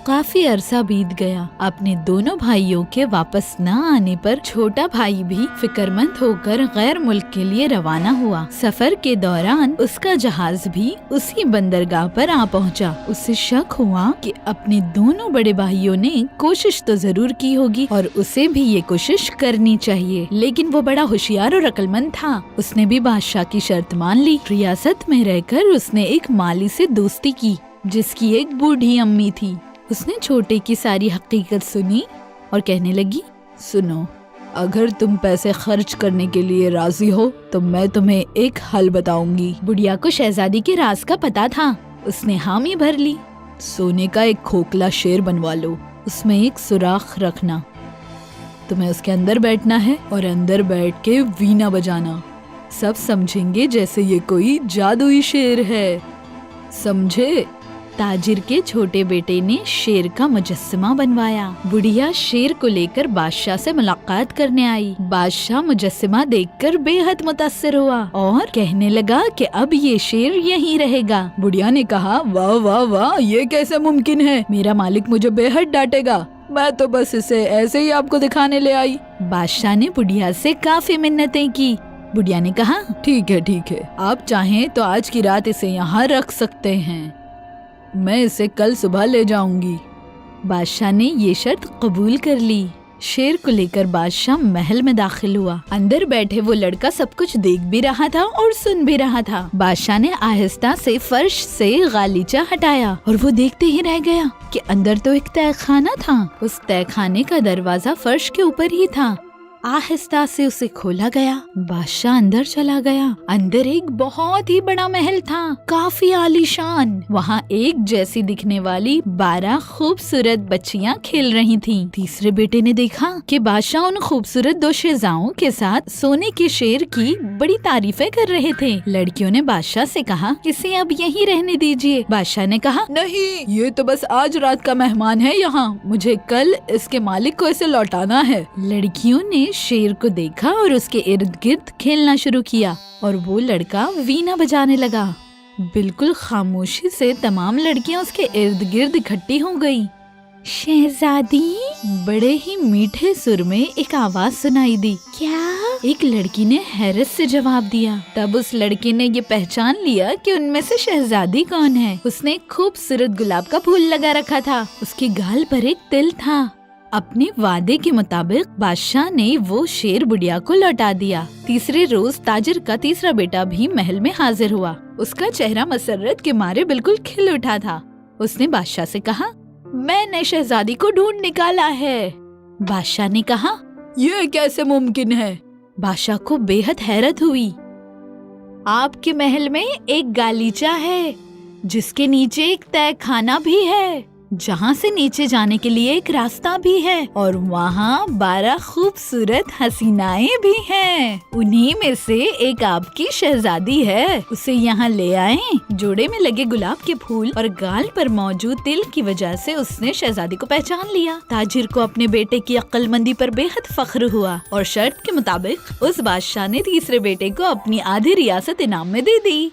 काफी अरसा बीत गया। अपने दोनों भाइयों के वापस न आने पर छोटा भाई भी फिक्रमंद होकर गैर मुल्क के लिए रवाना हुआ। सफर के दौरान उसका जहाज भी उसी बंदरगाह पर आ पहुंचा। उसे शक हुआ कि अपने दोनों बड़े भाइयों ने कोशिश तो जरूर की होगी और उसे भी ये कोशिश करनी चाहिए, लेकिन वो बड़ा होशियार और अक्लमंद था। उसने भी बादशाह की शर्त मान ली। रियासत में रहकर उसने एक माली से दोस्ती की जिसकी एक बूढ़ी अम्मी थी। उसने छोटे की सारी हकीकत सुनी और कहने लगी, सुनो, अगर तुम पैसे खर्च करने के लिए राजी हो तो मैं तुम्हें एक हल बताऊंगी। बुढ़िया को शहजादी के राज का पता था। उसने हामी भर ली। सोने का एक खोखला शेर बनवा लो, उसमें एक सुराख रखना। तुम्हें उसके अंदर बैठना है और अंदर बैठ के वीणा बजाना। सब समझेंगे जैसे ये कोई जादुई शेर है, समझे? ताजिर के छोटे बेटे ने शेर का मुजस्समा बनवाया। बुढ़िया शेर को लेकर बादशाह से मुलाकात करने आई। बादशाह मुजस्समा देखकर बेहद मुतासिर हुआ और कहने लगा कि अब ये शेर यहीं रहेगा। बुढ़िया ने कहा, वाह वाह वाह, ये कैसे मुमकिन है? मेरा मालिक मुझे बेहद डांटेगा। मैं तो बस इसे ऐसे ही आपको दिखाने ले आई। बादशाह ने बुढ़िया से काफी मिन्नतें की। बुढ़िया ने कहा, ठीक है, आप चाहें तो आज की रात इसे यहाँ रख सकते हैं, मैं इसे कल सुबह ले जाऊंगी। बादशाह ने ये शर्त कबूल कर ली। शेर को लेकर बादशाह महल में दाखिल हुआ। अंदर बैठे वो लड़का सब कुछ देख भी रहा था और सुन भी रहा था। बादशाह ने आहिस्ता से फर्श से गालीचा हटाया और वो देखते ही रह गया कि अंदर तो एक तहखाना था। उस तहखाने का दरवाजा फर्श के ऊपर ही था। आहिस्ता से उसे खोला गया। बादशाह अंदर चला गया। अंदर एक बहुत ही बड़ा महल था, काफी आलीशान। वहाँ एक जैसी दिखने वाली 12 खूबसूरत बच्चियाँ खेल रही थीं। तीसरे बेटे ने देखा कि बादशाह उन खूबसूरत 2 शेजाओं के साथ सोने के शेर की बड़ी तारीफें कर रहे थे। लड़कियों ने बादशाह से कहा, इसे अब यहीं रहने दीजिए। बादशाह ने कहा, नहीं, ये तो बस आज रात का मेहमान है यहाँ, मुझे कल इसके मालिक को इसे लौटाना है। लड़कियों ने शेर को देखा और उसके इर्द गिर्द खेलना शुरू किया और वो लड़का वीणा बजाने लगा। बिल्कुल खामोशी से तमाम लड़कियां उसके इर्द गिर्द इकट्ठी हो गईं। शहजादी, बड़े ही मीठे सुर में एक आवाज सुनाई दी। क्या? एक लड़की ने हैरत से जवाब दिया। तब उस लड़के ने ये पहचान लिया कि उनमें से शहजादी कौन है। उसने खूबसूरत गुलाब का फूल लगा रखा था। उसके गाल पर एक तिल था। अपने वादे के मुताबिक बादशाह ने वो शेर बुढ़िया को लौटा दिया। तीसरे रोज ताजिर का तीसरा बेटा भी महल में हाजिर हुआ। उसका चेहरा मसरत के मारे बिल्कुल खिल उठा था। उसने बादशाह से कहा, मैंने शहजादी को ढूंढ निकाला है। बादशाह ने कहा, ये कैसे मुमकिन है? बादशाह को बेहद हैरत हुई। आपके महल में एक गालीचा है जिसके नीचे एक तहखाना भी है, जहाँ से नीचे जाने के लिए एक रास्ता भी है और वहाँ 12 खूबसूरत हसीनाएं भी हैं। उन्हीं में से एक आपकी शहजादी है। उसे यहाँ ले आए। जोड़े में लगे गुलाब के फूल और गाल पर मौजूद तिल की वजह से उसने शहजादी को पहचान लिया। ताजिर को अपने बेटे की अक्लमंदी पर बेहद फख्र हुआ और शर्त के मुताबिक उस बादशाह ने तीसरे बेटे को अपनी आधी रियासत इनाम में दे दी।